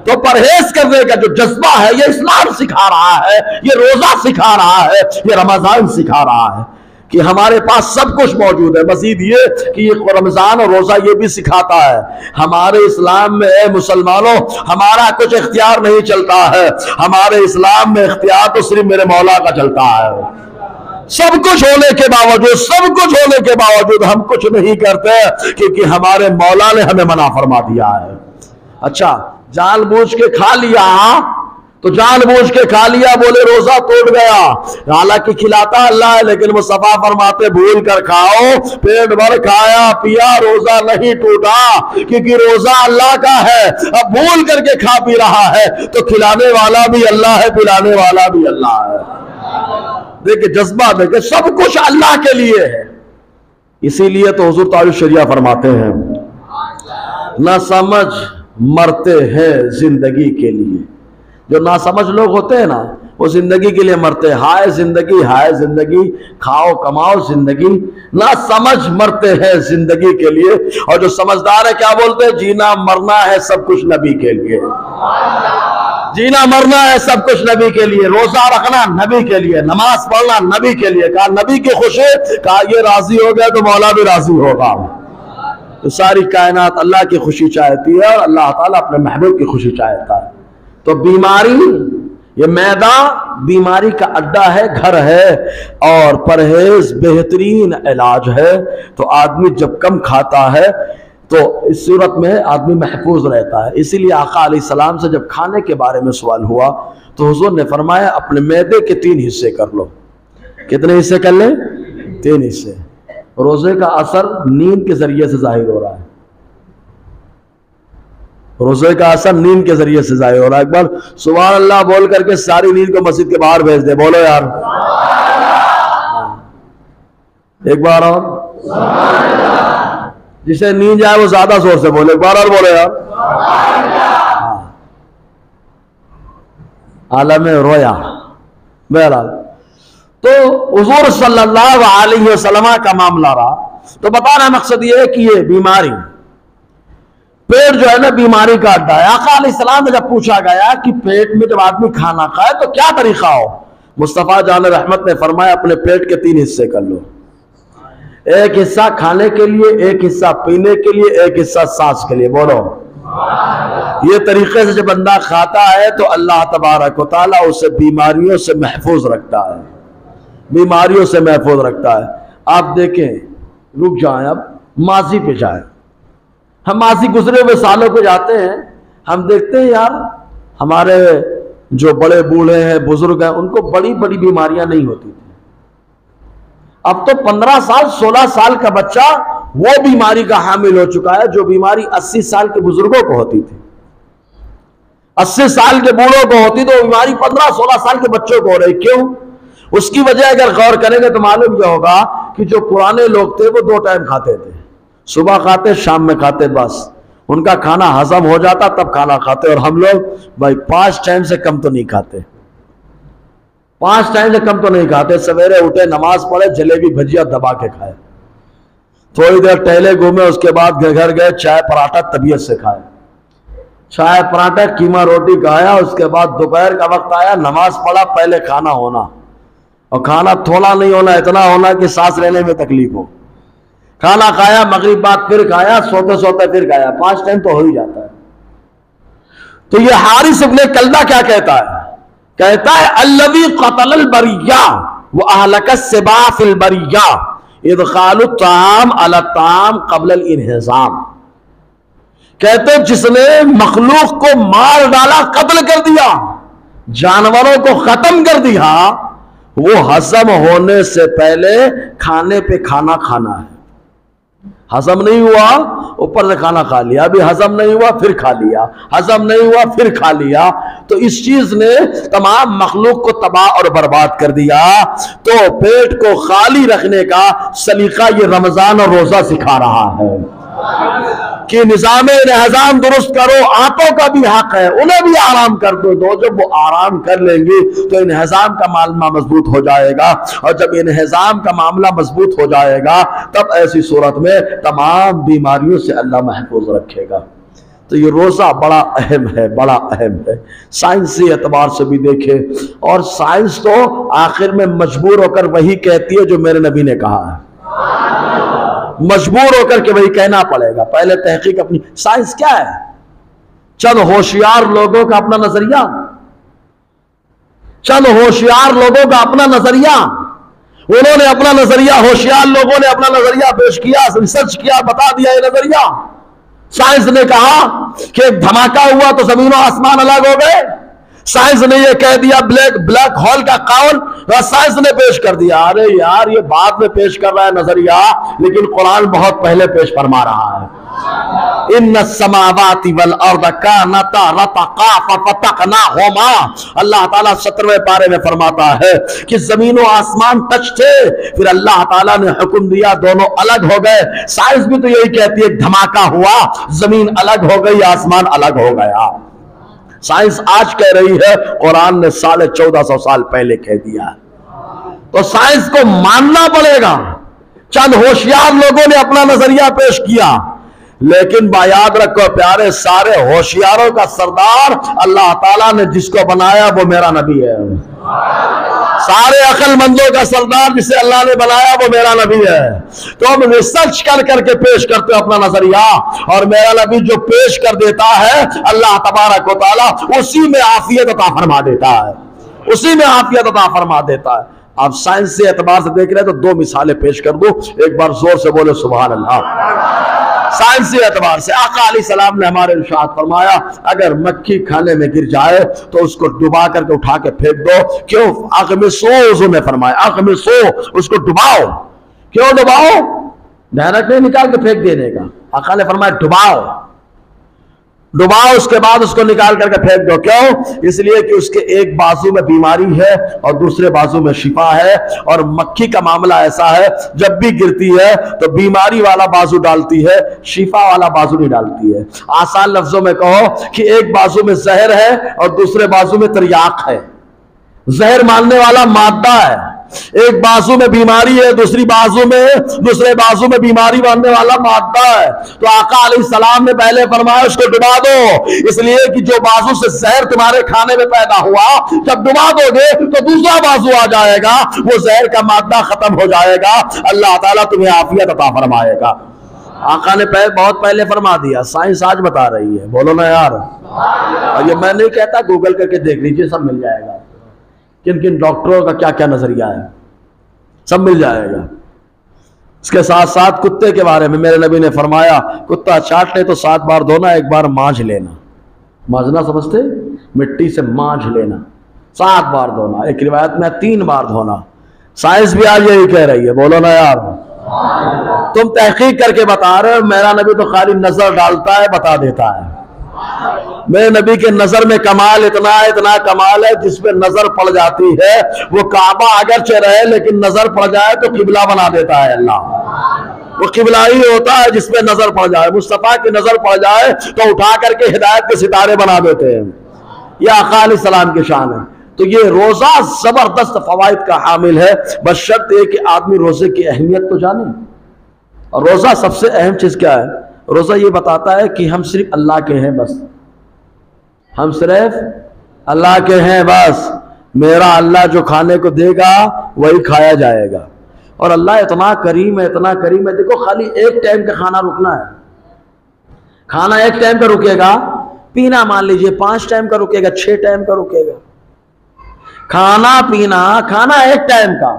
S1: تو پرہیز کرنے کا جو جذبہ ہے یہ اسلام سکھا رہا ہے، یہ روزہ سکھا رہا ہے، یہ رمضان سکھا رہا ہے کہ ہمارے پاس سب کچھ موجود ہے۔ مزید یہ کہ یہ رمضان اور روزہ یہ بھی سکھاتا ہے ہمارے اسلام میں، اے مسلمانوں، ہمارا کچھ اختیار نہیں چلتا ہے، ہمارے اسلام میں اختیار تو صرف میرے مولا کا چلتا ہے۔ سب کچھ ہونے کے باوجود ہم کچھ نہیں کرتے کیونکہ ہمارے مولا نے ہمیں منع فرما دیا ہے۔ اچھا، جان بوجھ کے کھا لیا تو جان بوجھ کے کھا لیا، بولے روزہ ٹوٹ گیا، حالانکہ کھلاتا اللہ ہے، لیکن مصطفیٰ فرماتے بھول کر کھاؤ، پیٹ بھر کھایا پیا، روزہ نہیں ٹوٹا، کیونکہ روزہ اللہ کا ہے۔ اب بھول کر کے کھا پی رہا ہے تو کھلانے والا بھی اللہ ہے، پلانے والا بھی اللہ ہے۔ دیکھیں جذبہ، دیکھیں سب کچھ اللہ کے لیے ہے۔ اسی لیے تو حضور تاج الشریعہ فرماتے ہیں نہ سمجھ مرتے ہیں زندگی کے لیے۔ جو ناسمجھ لوگ ہوتے ہیں نا وہ زندگی کے لیے مرتے ہیں، ہائے زندگی، کھاؤ کماؤ زندگی، نہ سمجھ مرتے ہیں زندگی کے لیے۔ اور جو سمجھدار ہے کیا بولتے ہیں؟ جینا مرنا ہے سب کچھ نبی کے لیے، جینا مرنا ہے سب کچھ نبی کے لیے، روزہ رکھنا نبی کے لیے، نماز پڑھنا نبی کے لیے۔ کہا نبی کی خوشی، کہا یہ راضی ہو گیا تو مولا بھی راضی ہوگا۔ تو ساری کائنات اللہ کی خوشی چاہتی ہے اور اللہ تعالیٰ اپنے محبوب کی خوشی چاہتا ہے۔ تو بیماری، یہ میدان بیماری کا اڈا ہے، گھر ہے، اور پرہیز بہترین علاج ہے۔ تو آدمی جب کم کھاتا ہے تو اس صورت میں آدمی محفوظ رہتا ہے۔ اسی لیے آقا علیہ السلام سے جب کھانے کے بارے میں سوال ہوا تو حضور نے فرمایا اپنے معدے کے 3 حصے کر لو۔ کتنے حصے کر لیں؟ 3 حصے۔ روزے کا اثر نیند کے ذریعے سے ظاہر ہو رہا ہے، روزے کا اثر نیند کے ذریعے سے ظاہر ہو رہا ہے۔ ایک بار سبحان اللہ بول کر کے ساری نیند کو مسجد کے باہر بھیج دے، بولو یار ایک بار اور، جسے نیند جائے وہ زیادہ زور سے بولے، ایک بار اور بولو یار۔ عالم رویا۔ بہرحال تو حضور صلی اللہ علیہ وسلم کا معاملہ رہا۔ تو بتانا مقصد یہ ہے کہ یہ بیماری، پیٹ جو ہے نا بیماری کا اڈا ہے۔ آقا علیہ السلام نے جب پوچھا گیا کہ پیٹ میں جب آدمی کھانا کھائے تو کیا طریقہ ہو، مصطفیٰ جان رحمت نے فرمایا اپنے پیٹ کے 3 حصے کر لو، ایک حصہ کھانے کے لیے، ایک حصہ پینے کے لیے، ایک حصہ سانس کے لیے۔ بولو یہ طریقے سے جب بندہ کھاتا ہے تو اللہ تبارک و تعالیٰ اسے بیماریوں سے محفوظ رکھتا ہے، بیماریوں سے محفوظ رکھتا ہے۔ آپ دیکھیں، رک جائیں، اب ماضی پہ جائیں۔ ہم ماضی گزرے ہوئے سالوں پہ جاتے ہیں، ہم دیکھتے ہیں یار ہمارے جو بڑے بوڑھے ہیں، بزرگ ہیں، ان کو بڑی بڑی بیماریاں نہیں ہوتی تھی۔ اب تو 15 سال 16 سال کا بچہ وہ بیماری کا حامل ہو چکا ہے جو بیماری 80 سال کے بزرگوں کو ہوتی تھی، 80 سال کے بوڑھوں کو ہوتی تو وہ بیماری 15 16 سال کے بچوں کو ہو رہی۔ کیوں؟ اس کی وجہ اگر غور کریں گے تو معلوم یہ ہوگا کہ جو پرانے لوگ تھے وہ 2 ٹائم کھاتے تھے، صبح کھاتے شام میں کھاتے، بس ان کا کھانا ہضم ہو جاتا تب کھانا کھاتے۔ اور ہم لوگ بھائی 5 ٹائم سے کم تو نہیں کھاتے، 5 ٹائم سے کم تو نہیں کھاتے۔ سویرے اٹھے، نماز پڑھے، جلیبی بھجیا دبا کے کھائے، تھوڑی دیر ٹہلے گھومے، اس کے بعد گھر گئے، چائے پراٹھا طبیعت سے کھائے، چائے پراٹھا قیمہ روٹی کھایا۔ اس کے بعد دوپہر کا وقت آیا، نماز پڑھا، پہلے کھانا ہونا، اور کھانا تھوڑا نہیں ہونا، اتنا ہونا کہ سانس لینے میں تکلیف ہو۔ کھانا کھایا، مغرب بعد پھر کھایا، سوتے سوتے پھر کھایا، 5 ٹائم تو ہو ہی جاتا ہے۔ تو یہ حارث ابن کلدہ کیا کہتا ہے؟ کہتا ہے الذی قتل البریہ واہلک السباع فی البریہ ادخال الطعام علی الطعام قبل الانہضام۔ کہتے جس نے مخلوق کو مار ڈالا، قتل کر دیا، جانوروں کو ختم کر دیا، وہ ہضم ہونے سے پہلے کھانے پہ کھانا کھانا ہے، ہضم نہیں ہوا اوپر سے کھانا کھا لیا، ابھی ہضم نہیں ہوا پھر کھا لیا، ہضم نہیں ہوا پھر کھا لیا، تو اس چیز نے تمام مخلوق کو تباہ اور برباد کر دیا۔ تو پیٹ کو خالی رکھنے کا سلیقہ یہ رمضان اور روزہ سکھا رہا ہے کہ نظام انہضام درست کرو، آنتوں کا بھی حق ہے، انہیں بھی آرام کر دو، جب وہ آرام کر لیں گے تو انہضام کا معاملہ مضبوط ہو جائے گا، اور جب انہضام کا معاملہ مضبوط ہو جائے گا تب ایسی صورت میں تمام بیماریوں سے اللہ محفوظ رکھے گا۔ تو یہ روزہ بڑا اہم ہے، بڑا اہم ہے، سائنسی اعتبار سے بھی دیکھیں، اور سائنس تو آخر میں مجبور ہو کر وہی کہتی ہے جو میرے نبی نے کہا ہے، مجبور ہو کر کے وہی کہنا پڑے گا۔ پہلے تحقیق اپنی، سائنس کیا ہے؟ چند ہوشیار لوگوں کا اپنا نظریہ، چند ہوشیار لوگوں کا اپنا نظریہ، انہوں نے اپنا نظریہ، ہوشیار لوگوں نے اپنا نظریہ پیش کیا، ریسرچ کیا، بتا دیا یہ نظریہ۔ سائنس نے کہا کہ دھماکہ ہوا تو زمین و آسمان الگ ہو گئے، سائنس نے یہ کہہ دیا بلیک ہول کا قول سائنس نے پیش کر دیا۔ ارے یار یہ بعد میں پیش کر رہا ہے نظریہ، لیکن قرآن بہت پہلے پیش فرما رہا ہے۔ ان السماوات والارض کانتا رتقا ففتقناہما، اللہ تعالیٰ 17ویں پارے میں فرماتا ہے کہ زمین و آسمان ٹچ تھے، پھر اللہ تعالیٰ نے حکم دیا دونوں الگ ہو گئے۔ سائنس بھی تو یہی کہتی ہے، دھماکہ ہوا، زمین الگ ہو گئی، آسمان الگ ہو گیا۔ سائنس آج کہہ رہی ہے، قرآن نے 1450 سال پہلے کہہ دیا۔ تو سائنس کو ماننا پڑے گا۔ چند ہوشیار لوگوں نے اپنا نظریہ پیش کیا، لیکن یاد رکھو پیارے، سارے ہوشیاروں کا سردار اللہ تعالیٰ نے جس کو بنایا وہ میرا نبی ہے۔ سارے عقل مندوں کا سردار جسے اللہ نے بنایا وہ میرا نبی ہے۔ تو ہم ریسرچ کر کے پیش کرتے اپنا نظریہ، اور میرا نبی جو پیش کر دیتا ہے اللہ تبارک و تعالیٰ اسی میں عافیت عطا فرما دیتا ہے، اسی میں عافیت عطا فرما دیتا ہے۔ آپ سائنس سے اعتبار سے دیکھ رہے ہیں تو دو مثالیں پیش کر دوں، ایک بار زور سے بولے سبحان اللہ۔ سائنسی اعتبار سے آقا علیہ السلام نے ہمارے ارشاد فرمایا اگر مکھی کھانے میں گر جائے تو اس کو ڈبا کر کے اٹھا کے پھینک دو۔ کیوں؟ اغمسو، حضور نے فرمایا اغمسو، اس کو ڈباؤ۔ کیوں ڈباؤ؟ ڈائریکٹ نہیں نکال کے پھینک دینے کا، آقا نے فرمایا ڈباؤ، ڈباؤ، اس کے بعد اس کو نکال کر کے پھینک دو۔ کیوں؟ اس لیے کہ اس کے ایک بازو میں بیماری ہے اور دوسرے بازو میں شفا ہے، اور مکھی کا معاملہ ایسا ہے جب بھی گرتی ہے تو بیماری والا بازو ڈالتی ہے، شفا والا بازو نہیں ڈالتی ہے۔ آسان لفظوں میں کہو کہ ایک بازو میں زہر ہے اور دوسرے بازو میں تریاق ہے، زہر مارنے والا مادہ ہے، ایک بازو میں بیماری ہے، دوسرے بازو میں بیماری مارنے والا مادہ ہے۔ تو آقا علیہ السلام نے پہلے فرمایا اس کو ڈبا دو، اس لیے کہ جو بازو سے زہر تمہارے کھانے میں پیدا ہوا جب ڈبا دو گے تو دوسرا بازو آ جائے گا، وہ زہر کا مادہ ختم ہو جائے گا، اللہ تعالیٰ تمہیں عافیت عطا فرمائے گا۔ آقا نے بہت پہلے فرما دیا، سائنس آج بتا رہی ہے، بولو نا یار۔ اور یہ میں نہیں کہتا، گوگل کر کے دیکھ لیجئے، سب مل جائے گا، کن ڈاکٹروں کا کیا کیا نظریہ ہے، سب مل جائے گا۔ اس کے ساتھ ساتھ کتے کے بارے میں میرے نبی نے فرمایا کتا چاٹ لے تو 7 بار دھونا، ایک بار مانجھ لینا۔ مانجھنا سمجھتے؟ مٹی سے مانجھ لینا، 7 بار دھونا، ایک روایت میں 3 بار دھونا۔ سائنس بھی آج یہی کہہ رہی ہے، بولو نا یار۔ تم تحقیق کر کے بتا رہے ہو، میرا نبی تو خالی نظر ڈالتا ہے، بتا دیتا ہے۔ میرے نبی کے نظر میں کمال اتنا کمال ہے، جس پہ نظر پڑ جاتی ہے وہ کعبہ اگرچہ رہے لیکن نظر پڑ جائے تو قبلہ بنا دیتا ہے اللہ۔ وہ قبلہ ہی ہوتا ہے جس پہ نظر پڑ جائے، مصطفیٰ کی نظر پڑ جائے تو اٹھا کر کے ہدایت کے ستارے بنا دیتے ہیں۔ یہ آقا علیہ السلام کی شان ہے۔ تو یہ روزہ زبردست فوائد کا حامل ہے، بس شرط یہ کہ آدمی روزے کی اہمیت تو جانے۔ اور روزہ سب سے اہم چیز کیا ہے؟ روزہ یہ بتاتا ہے کہ ہم صرف اللہ کے ہیں، بس ہم صرف اللہ کے ہیں، بس میرا اللہ جو کھانے کو دے گا وہی کھایا جائے گا۔ اور اللہ اتنا کریم ہے، اتنا کریم ہے، دیکھو خالی ایک ٹائم کا کھانا رکنا ہے، کھانا ایک ٹائم کا رکے گا، پینا مان لیجئے 5 ٹائم کا رکے گا، 6 ٹائم کا رکے گا، کھانا پینا، کھانا ایک ٹائم کا۔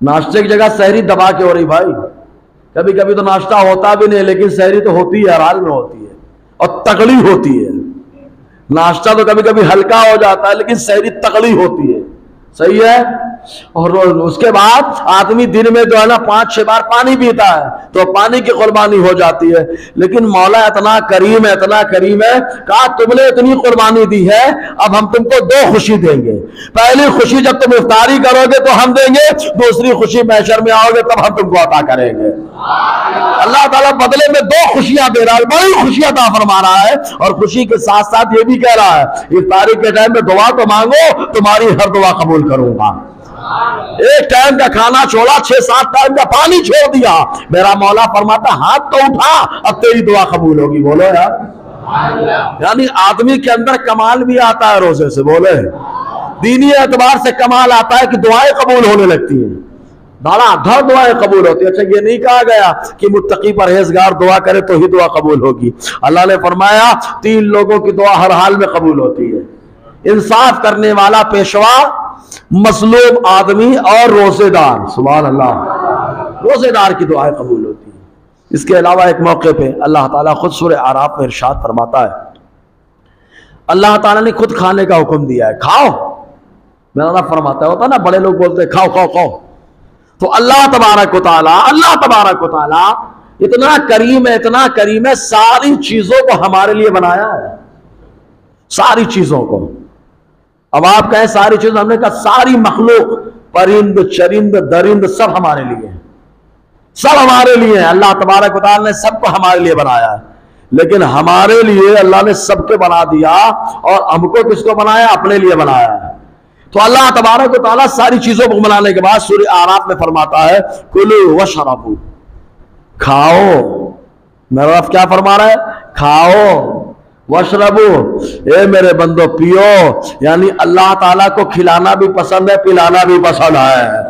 S1: ناشتے کی جگہ سحری دبا کے ہو رہی بھائی، کبھی کبھی تو ناشتہ ہوتا بھی نہیں لیکن سحری تو ہوتی ہے، ہر حال میں ہوتی ہے اور تگڑی ہوتی ہے۔ ناشتہ تو کبھی کبھی ہلکا ہو جاتا ہے لیکن سحری تگڑی ہوتی ہے، صحیح ہے۔ اور اس کے بعد آدمی دن میں جو ہے نا 5-6 بار پانی پیتا ہے تو پانی کی قربانی ہو جاتی ہے. لیکن مولا اتنا کریم ہے، اتنا کریم ہے، کہا تم نے اتنی قربانی دی ہے، اب ہم تم کو 2 خوشی دیں گے. پہلی خوشی جب تم افطاری کرو گے تو ہم دیں گے، دوسری خوشی محشر میں آؤ گے تب ہم تم کو عطا کریں گے. اللہ تعالیٰ بدلے میں 2 خوشیاں دے رہا ہے، بڑی خوشی عطا فرما رہا ہے. اور خوشی کے ساتھ ساتھ یہ بھی کہہ رہا ہے افطاری کے ٹائم میں دعا تو مانگو، تمہاری ہر دعا قبول کروں گا. ایک ٹائم کا کھانا چھوڑا، 6-7 ٹائم کا پانی چھوڑ دیا، میرا مولا فرماتا ہاتھ تو اٹھا، اب تیری دعا قبول ہوگی. بولو یار، یعنی آدمی کے اندر کمال بھی آتا ہے روزے سے. بولے دینی اعتبار سے کمال آتا ہے کہ دعائیں قبول ہونے لگتی ہیں، دھڑا دھڑ دعائیں قبول ہوتی ہیں. اچھا یہ نہیں کہا گیا کہ متقی پرہیزگار دعا کرے تو ہی دعا قبول ہوگی. اللہ نے فرمایا 3 لوگوں کی دعا ہر حال میں قبول ہوتی ہے: انصاف کرنے والا پیشوا، مظلوم آدمی اور روزے دار. سبحان اللہ، روزے دار کی دعائیں قبول ہوتی ہیں. اس کے علاوہ ایک موقع پہ اللہ تعالیٰ خود سورہ اعراف میں ارشاد فرماتا ہے، اللہ تعالیٰ نے خود کھانے کا حکم دیا ہے، کھاؤ. میرا رب فرماتا ہے، ہوتا نا بڑے لوگ بولتے ہیں کھاؤ کھاؤ کھاؤ، تو اللہ تبارک و تعالیٰ اتنا کریم ہے، اتنا کریم ہے، ساری چیزوں کو ہمارے لیے بنایا ہے، ساری چیزوں کو. اب آپ کہیں ساری چیزیں، ہم نے کہا ساری مخلوق، پرند چرند درند سب ہمارے لیے ہیں، سب ہمارے لیے ہیں. اللہ تبارک و تعالیٰ نے سب کو ہمارے لیے بنایا ہے. لیکن ہمارے لیے اللہ نے سب کو بنا دیا، اور ہم کو کس کو بنایا؟ اپنے لیے بنایا ہے. تو اللہ تبارک و تعالیٰ ساری چیزوں کو بنانے کے بعد سورہ اعراف میں فرماتا ہے کلوا واشربوا، کھاؤ. میرا رب کیا فرما رہا ہے؟ کھاؤ. واشربوا، اے میرے بندو پیو. یعنی اللہ تعالیٰ کو کھلانا بھی پسند ہے، پلانا بھی پسند ہے.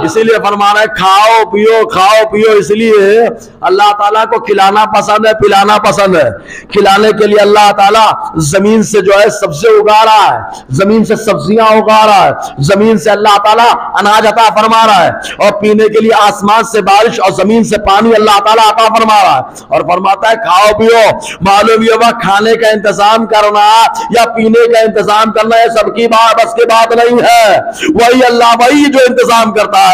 S1: اسی لیے فرما رہا ہے کھاؤ پیو کھاؤ پیو. اس لیے اللہ تعالیٰ کو کھلانا پسند ہے، پلانا پسند ہے. کھلانے کے لیے اللہ تعالیٰ زمین سے جو ہے سبزی اگا رہا ہے، زمین سے سبزیاں اگا رہا ہے، زمین سے اللہ تعالیٰ اناج عطا فرما رہا ہے. اور پینے کے لیے آسمان سے بارش اور زمین سے پانی اللہ تعالیٰ عطا فرما رہا ہے. اور فرماتا ہے کھاؤ پیو. معلوم یہ ہوا کھانے کا انتظام کرنا یا پینے کا انتظام کرنا یہ سب کی بس کی بات نہیں ہے. وہی اللہ وہی جو انتظام کرتا ہے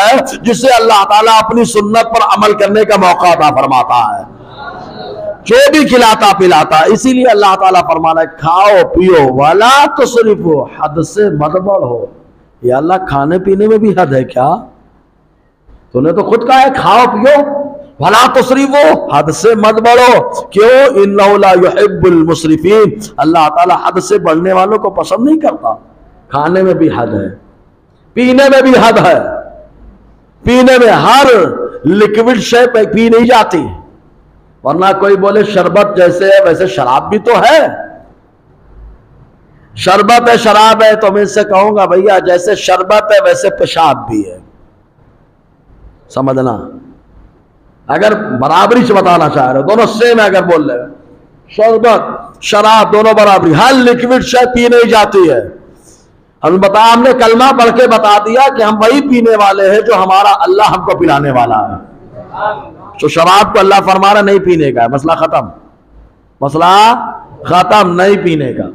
S1: جسے اللہ تعالیٰ اپنی سنت پر عمل کرنے کا موقع عطا فرماتا ہے، جو بھی کھلاتا پلاتا. اسی لیے اللہ تعالیٰ فرمانا ہے کھاؤ پیو ولا تسرفوا، حد سے مت بڑھو. یا اللہ کھانے پینے میں بھی حد ہے کیا؟ تو نے تو خود کہا ہے کھاؤ پیو ولا تسرفوا، حد سے مت بڑھو. کیوں؟ انہ لا يحب المسرفین، اللہ تعالیٰ حد سے بڑھنے والوں کو پسند نہیں کرتا. کھانے میں بھی حد ہے، پینے میں بھی حد ہے. پینے میں ہر لکوڈ شے پہ پی نہیں جاتی، ورنہ کوئی بولے شربت جیسے ہے ویسے شراب بھی تو ہے. شربت ہے شراب ہے، تو میں اس سے کہوں گا بھیا جیسے شربت ہے ویسے پیشاب بھی ہے. سمجھنا، اگر برابری سے بتانا چاہ رہے دونوں سیم ہے، اگر بول رہے شربت شراب دونوں برابری، ہر لکوڈ شے پی نہیں جاتی ہے. ہم نے کلمہ پڑھ کے بتا دیا کہ ہم وہی پینے والے ہیں جو ہمارا اللہ ہم کو پلانے والا ہے. تو شراب کو اللہ فرما رہا نہیں پینے کا، مسئلہ ختم، مسئلہ ختم، نہیں پینے کا.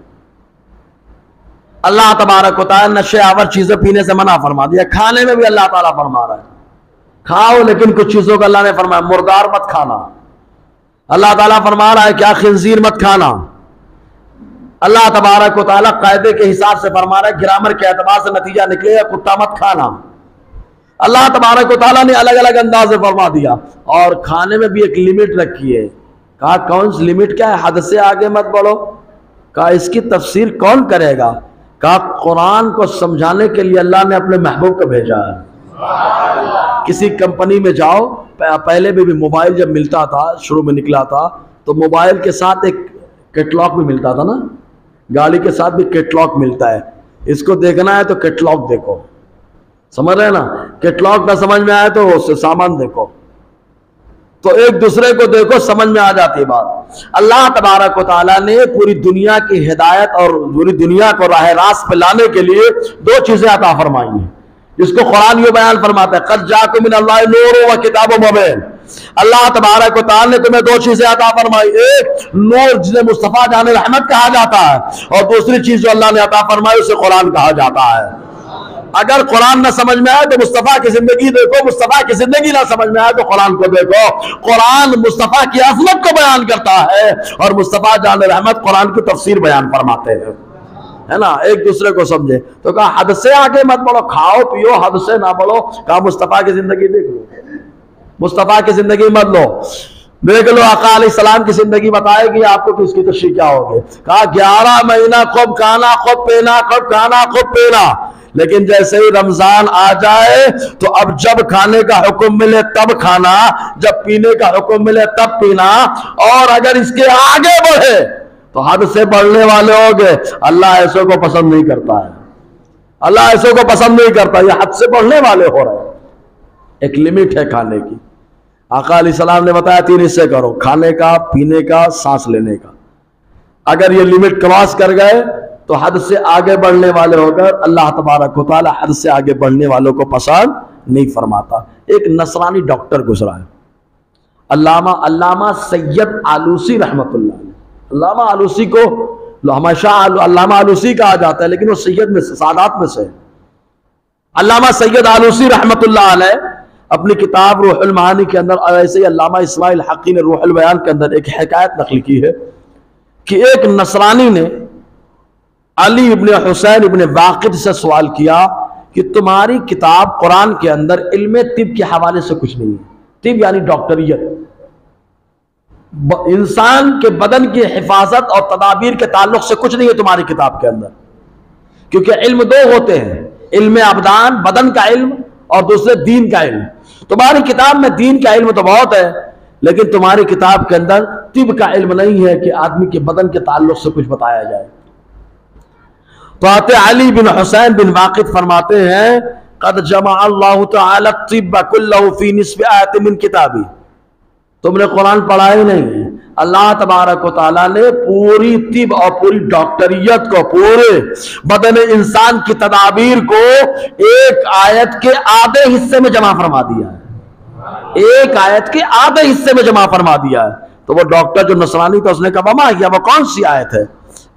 S1: اللہ تبارک و تعالیٰ نشے آور چیزیں پینے سے منع فرما دیا. کھانے میں بھی اللہ تعالیٰ فرما رہا ہے کھاؤ، لیکن کچھ چیزوں کو اللہ نے فرمایا مردار مت کھانا. اللہ تعالیٰ فرما رہا ہے کیا خنزیر مت کھانا. اللہ تبارک و تعالیٰ قاعدے کے حساب سے فرما رہا ہے، گرامر کے اعتبار سے نتیجہ نکلے گا کتا مت کھانا. اللہ تبارک و تعالیٰ نے الگ الگ انداز سے فرما دیا. اور کھانے میں بھی ایک لمٹ رکھی ہے. کہا کون سی لمٹ؟ کیا ہے؟ حد سے آگے مت بڑھو. کہا اس کی تفسیر کون کرے گا؟ کہا قرآن کو سمجھانے کے لیے اللہ نے اپنے محبوب کو بھیجا ہے. کسی کمپنی میں جاؤ، پہلے بھی موبائل جب ملتا تھا، شروع میں نکلا تھا تو موبائل کے ساتھ ایک کیٹلاگ بھی ملتا تھا نا، گاڑی کے ساتھ بھی کیٹلاگ ملتا ہے. اس کو دیکھنا ہے تو کیٹلاگ دیکھو، سمجھ رہے نا. کیٹلاگ نہ سمجھ میں آئے تو اس سے سامان دیکھو، تو ایک دوسرے کو دیکھو، سمجھ میں آ جاتی بات. اللہ تبارک و تعالیٰ نے پوری دنیا کی ہدایت اور پوری دنیا کو راہ راست پہ لانے کے لیے 2 چیزیں عطا فرمائی ہیں، جس کو قرآن یہ بیان فرماتا ہے قد جاءکم من اللہ نور و کتاب مبین. اللہ تبارک و تعالیٰ نے تمہیں 2 چیزیں عطا فرمائی، ایک نور جسے مصطفیٰ جان رحمت کہا جاتا ہے، اور دوسری چیز جو اللہ نے عطا فرمائی اسے قرآن کہا جاتا ہے. اگر قرآن نہ سمجھ میں آئے تو مصطفیٰ کی زندگی دیکھو، مصطفیٰ کی زندگی نہ سمجھ میں آئے تو قرآن کو دیکھو۔ قرآن مصطفیٰ کی عظمت کو بیان کرتا ہے اور مصطفیٰ جان رحمت قرآن کی تفسیر بیان فرماتے ہیں، ہے نا، ایک دوسرے کو سمجھے۔ تو کہا حد سے آگے مت بڑھو، کھاؤ پیو حد سے نہ بڑھو، کہا مصطفیٰ کی زندگی دیکھ لو، مصطفیٰ کی زندگی مت لو، دیکھ لو آقا علیہ السلام کی زندگی بتائے گی آپ کو کہ اس کی تشریح کیا ہوگی۔ کہا 11 مہینہ خوب کھانا خوب پینا، خوب کھانا خوب پینا، لیکن جیسے ہی رمضان آ جائے تو اب جب کھانے کا حکم ملے تب کھانا، جب پینے کا حکم ملے تب پینا، اور اگر اس کے آگے بڑھے تو حد سے بڑھنے والے ہوگے۔ اللہ ایسوں کو پسند نہیں کرتا ہے، اللہ ایسوں کو پسند نہیں کرتا، یہ حد سے بڑھنے والے ہو رہے ہیں۔ ایک لمٹ ہے کھانے کی، آقا علیہ السلام نے بتایا 3 حصے کرو، کھانے کا، پینے کا، سانس لینے کا۔ اگر یہ لمٹ کراس کر گئے تو حد سے آگے بڑھنے والے ہو کر اللہ تبارک و تعالی حد سے آگے بڑھنے والوں کو پسند نہیں فرماتا۔ ایک نصرانی ڈاکٹر گزرا ہے، علامہ سید آلوسی رحمت اللہ علیہ۔ علامہ آلوسی کو ہمیشہ علامہ آلوسی کہا جاتا ہے، لیکن وہ سید میں سے، سادات میں سے۔ علامہ سید آلوسی رحمت اللہ علیہ اپنی کتاب روح المعانی کے اندر، اور ایسے ہی علامہ اسماعیل حقی نے روح البیان کے اندر ایک حکایت نقل کی ہے کہ ایک نصرانی نے علی ابن حسین ابن واقد سے سوال کیا کہ تمہاری کتاب قرآن کے اندر علم طب کے حوالے سے کچھ نہیں ہے، طب یعنی ڈاکٹریت، انسان کے بدن کی حفاظت اور تدابیر کے تعلق سے کچھ نہیں ہے تمہاری کتاب کے اندر، کیونکہ علم 2 ہوتے ہیں، علم ابدان بدن کا علم اور دوسرے دین کا علم۔ تمہاری کتاب میں دین کا علم تو بہت ہے، لیکن تمہاری کتاب کے اندر طب کا علم نہیں ہے کہ آدمی کے بدن کے تعلق سے کچھ بتایا جائے۔ تو آتے علی بن حسین بن واقد فرماتے ہیں قد جمع اللہ تعالی الطب کلہ فی نصف آیت من کتابی، تم نے قرآن پڑھا ہی نہیں ہے، اللہ تبارک و تعالیٰ نے پوری طب اور پوری ڈاکٹریت کو، پورے بدن انسان کی تدابیر کو ایک آیت کے آدھے حصے میں جمع فرما دیا ہے، ایک آیت کے آدھے حصے میں جمع فرما دیا ہے۔ تو وہ ڈاکٹر جو نصرانی تھا اس نے کہا وما کیا، وہ کون سی آیت ہے؟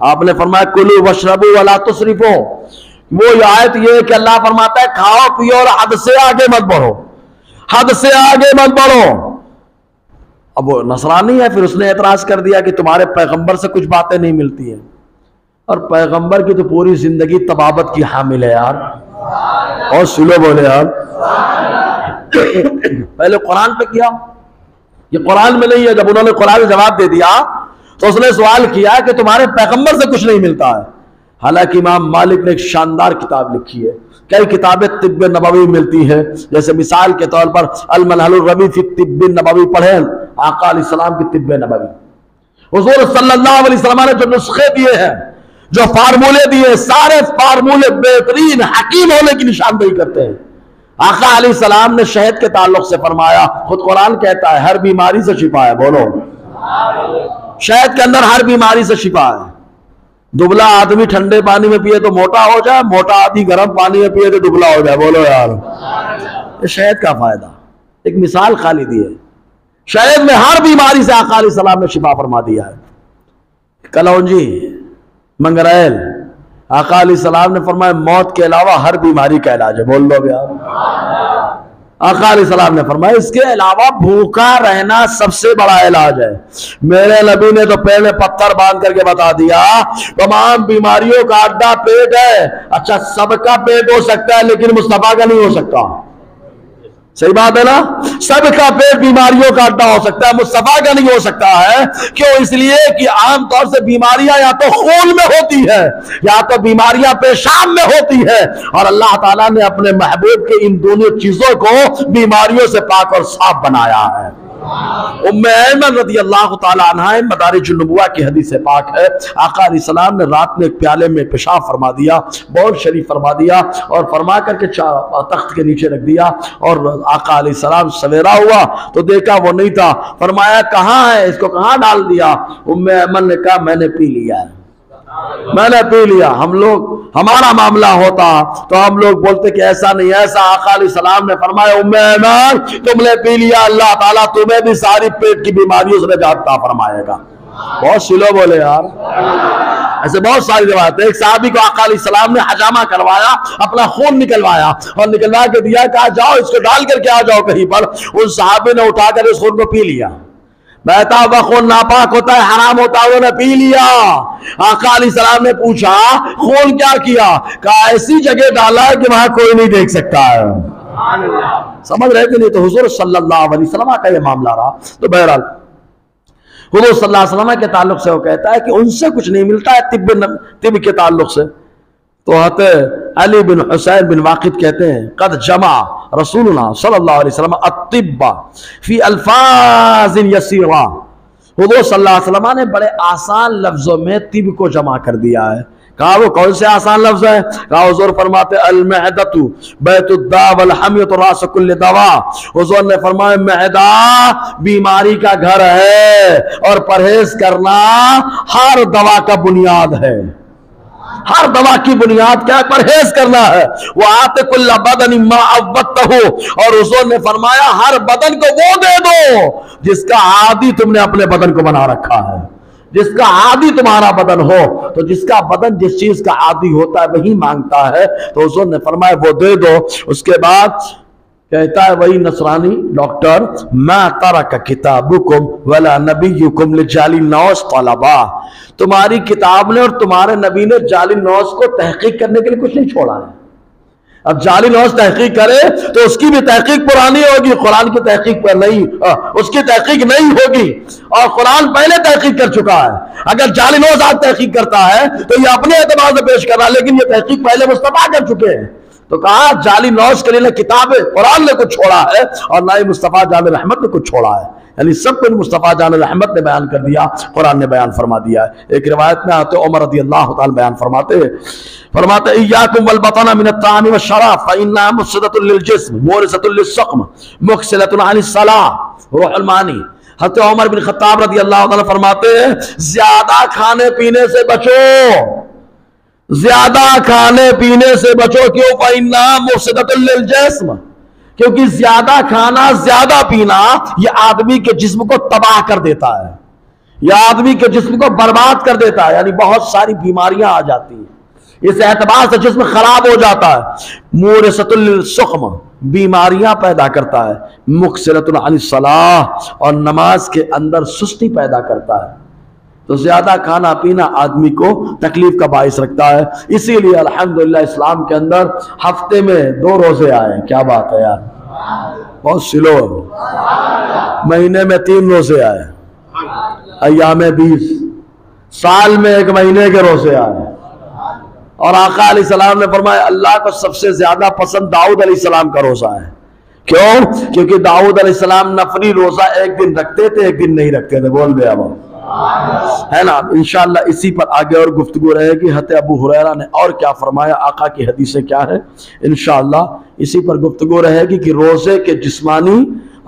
S1: آپ نے فرمایا کلوا واشربوا ولا تسرفوا، وہ آیت یہ کہ اللہ فرماتا ہے کھاؤ پیو اور حد سے آگے مت بڑھو، حد سے آگے مت بڑھو۔ اب وہ نصرانی ہے، پھر اس نے اعتراض کر دیا کہ تمہارے پیغمبر سے کچھ باتیں نہیں ملتی ہیں، اور پیغمبر کی تو پوری زندگی طبابت کی حامل ہے یار، اور سلو بولے یار، پہلے قرآن پہ کیا، یہ قرآن میں نہیں ہے۔ جب انہوں نے قرآن جواب دے دیا تو اس نے سوال کیا کہ تمہارے پیغمبر سے کچھ نہیں ملتا ہے۔ حالانکہ امام مالک نے ایک شاندار کتاب لکھی ہے، کئی کتابیں طب نبوی ملتی ہیں، جیسے مثال کے طور پر المنہل الربیع فی الطب النبوی پڑھیں، آقا علیہ السلام کی طب نبوی، حضور صلی اللہ علیہ وسلم نے جو نسخے دیے ہیں، جو فارمولے دیے، سارے فارمولے بہترین حکیم ہونے کی نشاندہی کرتے ہیں۔ آقا علیہ السلام نے شہد کے تعلق سے فرمایا، خود قرآن کہتا ہے ہر بیماری سے شفا ہے، بولو شہد کے اندر ہر بیماری سے شفا ہے۔ دبلا آدمی ٹھنڈے پانی میں پیے تو موٹا ہو جائے، موٹا آدمی گرم پانی میں پیے تو دبلا ہو جائے، بولو یار یہ شہد کا فائدہ، ایک مثال خالی دی ہے، شہد میں ہر بیماری سے آقا علیہ السلام نے شفا فرما دیا ہے۔ کلونجی، منگریل، آقا علیہ السلام نے فرمایا موت کے علاوہ ہر بیماری کا علاج ہے، بول دو یار۔ آقا علیہ السلام نے فرمایا اس کے علاوہ بھوکا رہنا سب سے بڑا علاج ہے۔ میرے نبی نے تو پیر میں پتھر باندھ کر کے بتا دیا تمام بیماریوں کا اڈا پیٹ ہے۔ اچھا سب کا پیٹ ہو سکتا ہے لیکن مصطفیٰ کا نہیں ہو سکتا، صحیح بات ہے نا؟ سب کا پیٹ بیماریوں کا اڈا ہو سکتا ہے، مصطفیٰ کا نہیں ہو سکتا ہے۔ کیوں؟ اس لیے کہ عام طور سے بیماریاں یا تو خون میں ہوتی ہے یا تو بیماریاں پیشاب میں ہوتی ہے، اور اللہ تعالیٰ نے اپنے محبوب کے ان دونوں چیزوں کو بیماریوں سے پاک اور صاف بنایا ہے۔ ام ایمن رضی اللہ تعالیٰ عنہ مدارج النبوہ کی حدیث پاک ہے، آقا علیہ السلام نے رات میں ایک پیالے میں پیشاب فرما دیا، بول شریف فرما دیا، اور فرما کر کے تخت کے نیچے رکھ دیا، اور آقا علیہ السلام سویرا ہوا تو دیکھا وہ نہیں تھا، فرمایا کہاں ہے، اس کو کہاں ڈال دیا؟ ام ایمن نے کہا میں نے پی لیا ہے، میں نے پی لیا۔ ہم لوگ ہمارا معاملہ ہوتا تو ہم لوگ بولتے کہ ایسا نہیں، ایسا آقا علیہ السلام نے فرمایا ام ایمن تم نے پی لیا، اللہ تعالیٰ تمہیں بھی ساری پیٹ کی بیماریوں سے نجات عطا فرمائے گا۔ بہت سلو بولے یار۔ ایسے بہت ساری روایتیں. ایک صحابی کو آقا علیہ السلام نے حجامہ کروایا, اپنا خون نکلوایا اور نکلوا کے دیا, کہا جاؤ اس کو ڈال کر کے آ جاؤ کہیں پر. اس صحابی نے اٹھا کر اس خون کو پی لیا. بہتا ہوا خون ناپاک ہوتا ہے, حرام ہوتا ہے, انہوں نے پی لیا. آقا علیہ السلام نے پوچھا خون کیا کیا؟ کہا ایسی جگہ ڈالا ہے کہ وہاں کوئی نہیں دیکھ سکتا ہے. سمجھ رہے کہ نہیں؟ تو حضور صلی اللہ علیہ وسلم کا یہ معاملہ رہا. تو بہرحال حضور صلی اللہ علیہ وسلم کے تعلق سے وہ کہتا ہے کہ ان سے کچھ نہیں ملتا ہے طب کے تعلق سے. تو حضرت علی بن حسین بن واقد کہتے ہیں قد جمع رسولنا صلی اللہ علیہ وسلم الطب فی الفاظ یسیرہ. حضور صلی اللہ علیہ وسلم نے بڑے آسان لفظوں میں طب کو جمع کر دیا ہے. کہا وہ کون سے آسان لفظ ہے؟ کہا حضور فرماتے المعدۃ بیت الداء والحمیۃ راس کل دواء. حضور نے فرمایا معدہ بیماری کا گھر ہے اور پرہیز کرنا ہر دوا کا بنیاد ہے. ہر دوا کی بنیاد کیا ہے؟ پرہیز کرنا ہے. وَآتِ كُلَّ بَدَنٍ مَا عَوَّدتَّهُ. اور حضور نے فرمایا ہر بدن کو وہ دے دو جس کا عادی تم نے اپنے بدن کو بنا رکھا ہے. جس کا عادی تمہارا بدن ہو, تو جس کا بدن جس چیز کا عادی ہوتا ہے وہی مانگتا ہے. تو حضور نے فرمایا وہ دے دو. اس کے بعد کہتا ہے وہی نصرانی ڈاکٹر ما ترک کتابکم ولا نبیکم لجعل الناس طلبا. تمہاری کتاب نے اور تمہارے نبی نے جعلی نوز کو تحقیق کرنے کے لیے کچھ نہیں چھوڑا ہے. اب جعلی نوز تحقیق کرے تو اس کی بھی تحقیق پرانی ہوگی, قرآن کی تحقیق پر نہیں, اس کی تحقیق نہیں ہوگی, اور قرآن پہلے تحقیق کر چکا ہے. اگر جعلی نوز آج تحقیق کرتا ہے تو یہ اپنے اعتبار سے پیش کر رہا ہے, لیکن یہ تحقیق پہلے مصطفیٰ کر چکے ہیں. تو کہا جعلی نوز کے لیے نہ کتاب قرآن نے کچھ چھوڑا ہے اور نہ ہی مصطفیٰ جان رحمت نے کچھ چھوڑا ہے. یعنی سب کچھ مصطفیٰ جان رحمت نے بیان کر دیا, قرآن نے بیان فرما دیا ہے. ایک روایت میں آتے عمر رضی اللہ تعالی بیان فرماتے ایاکم والبطن من الطعام والشراب فانها مفسدۃ للجسم مورثۃ للسقم مکسلۃ عن الصلاۃ. روح المعانی. حضرت عمر بن خطاب رضی اللہ تعالی فرماتے ہیں زیادہ کھانے پینے سے بچو, زیادہ کھانے پینے سے بچو. کیوں؟ فانها مفسدۃ للجسم, کیونکہ زیادہ کھانا زیادہ پینا یہ آدمی کے جسم کو تباہ کر دیتا ہے, یہ آدمی کے جسم کو برباد کر دیتا ہے. یعنی بہت ساری بیماریاں آ جاتی ہیں, اس اعتبار سے جسم خراب ہو جاتا ہے. مورثۃ للسقم, بیماریاں پیدا کرتا ہے. مکسرۃ عن الصلاۃ, اور نماز کے اندر سستی پیدا کرتا ہے. تو زیادہ کھانا پینا آدمی کو تکلیف کا باعث رکھتا ہے. اسی لیے الحمدللہ اسلام کے اندر ہفتے میں 2 روزے آئے. کیا بات ہے یار, بہت سلو. مہینے میں 3 روزے آئے, ایام 20, سال میں 1 مہینے کے روزے آئے. اور آقا علیہ السلام نے فرمایا اللہ کو سب سے زیادہ پسند داؤد علیہ السلام کا روزہ ہے. کیوں؟ کیونکہ داؤد علیہ السلام نفلی روزہ 1 دن رکھتے تھے, 1 دن نہیں رکھتے تھے. بول دیا وہ ہے نا. انشاءاللہ اسی پر آگے اور گفتگو رہے گی. حضرت ابو ہریرہ نے اور کیا فرمایا, آقا کی حدیثیں کیا ہے, انشاءاللہ اسی پر گفتگو رہے گی کہ روزے کے جسمانی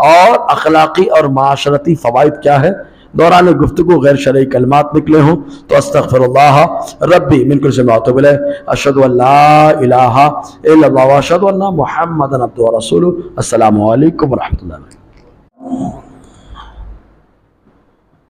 S1: اور اخلاقی اور معاشرتی فوائد کیا ہے. دوران گفتگو غیر شرعی کلمات نکلے ہوں تو استغفر اللہ ربی من کل ذنب واتوب الیہ. اشہد ان لا الہ الا اللہ واشہد ان محمدا عبدہ ورسولہ. السلام علیکم ورحمۃ اللہ.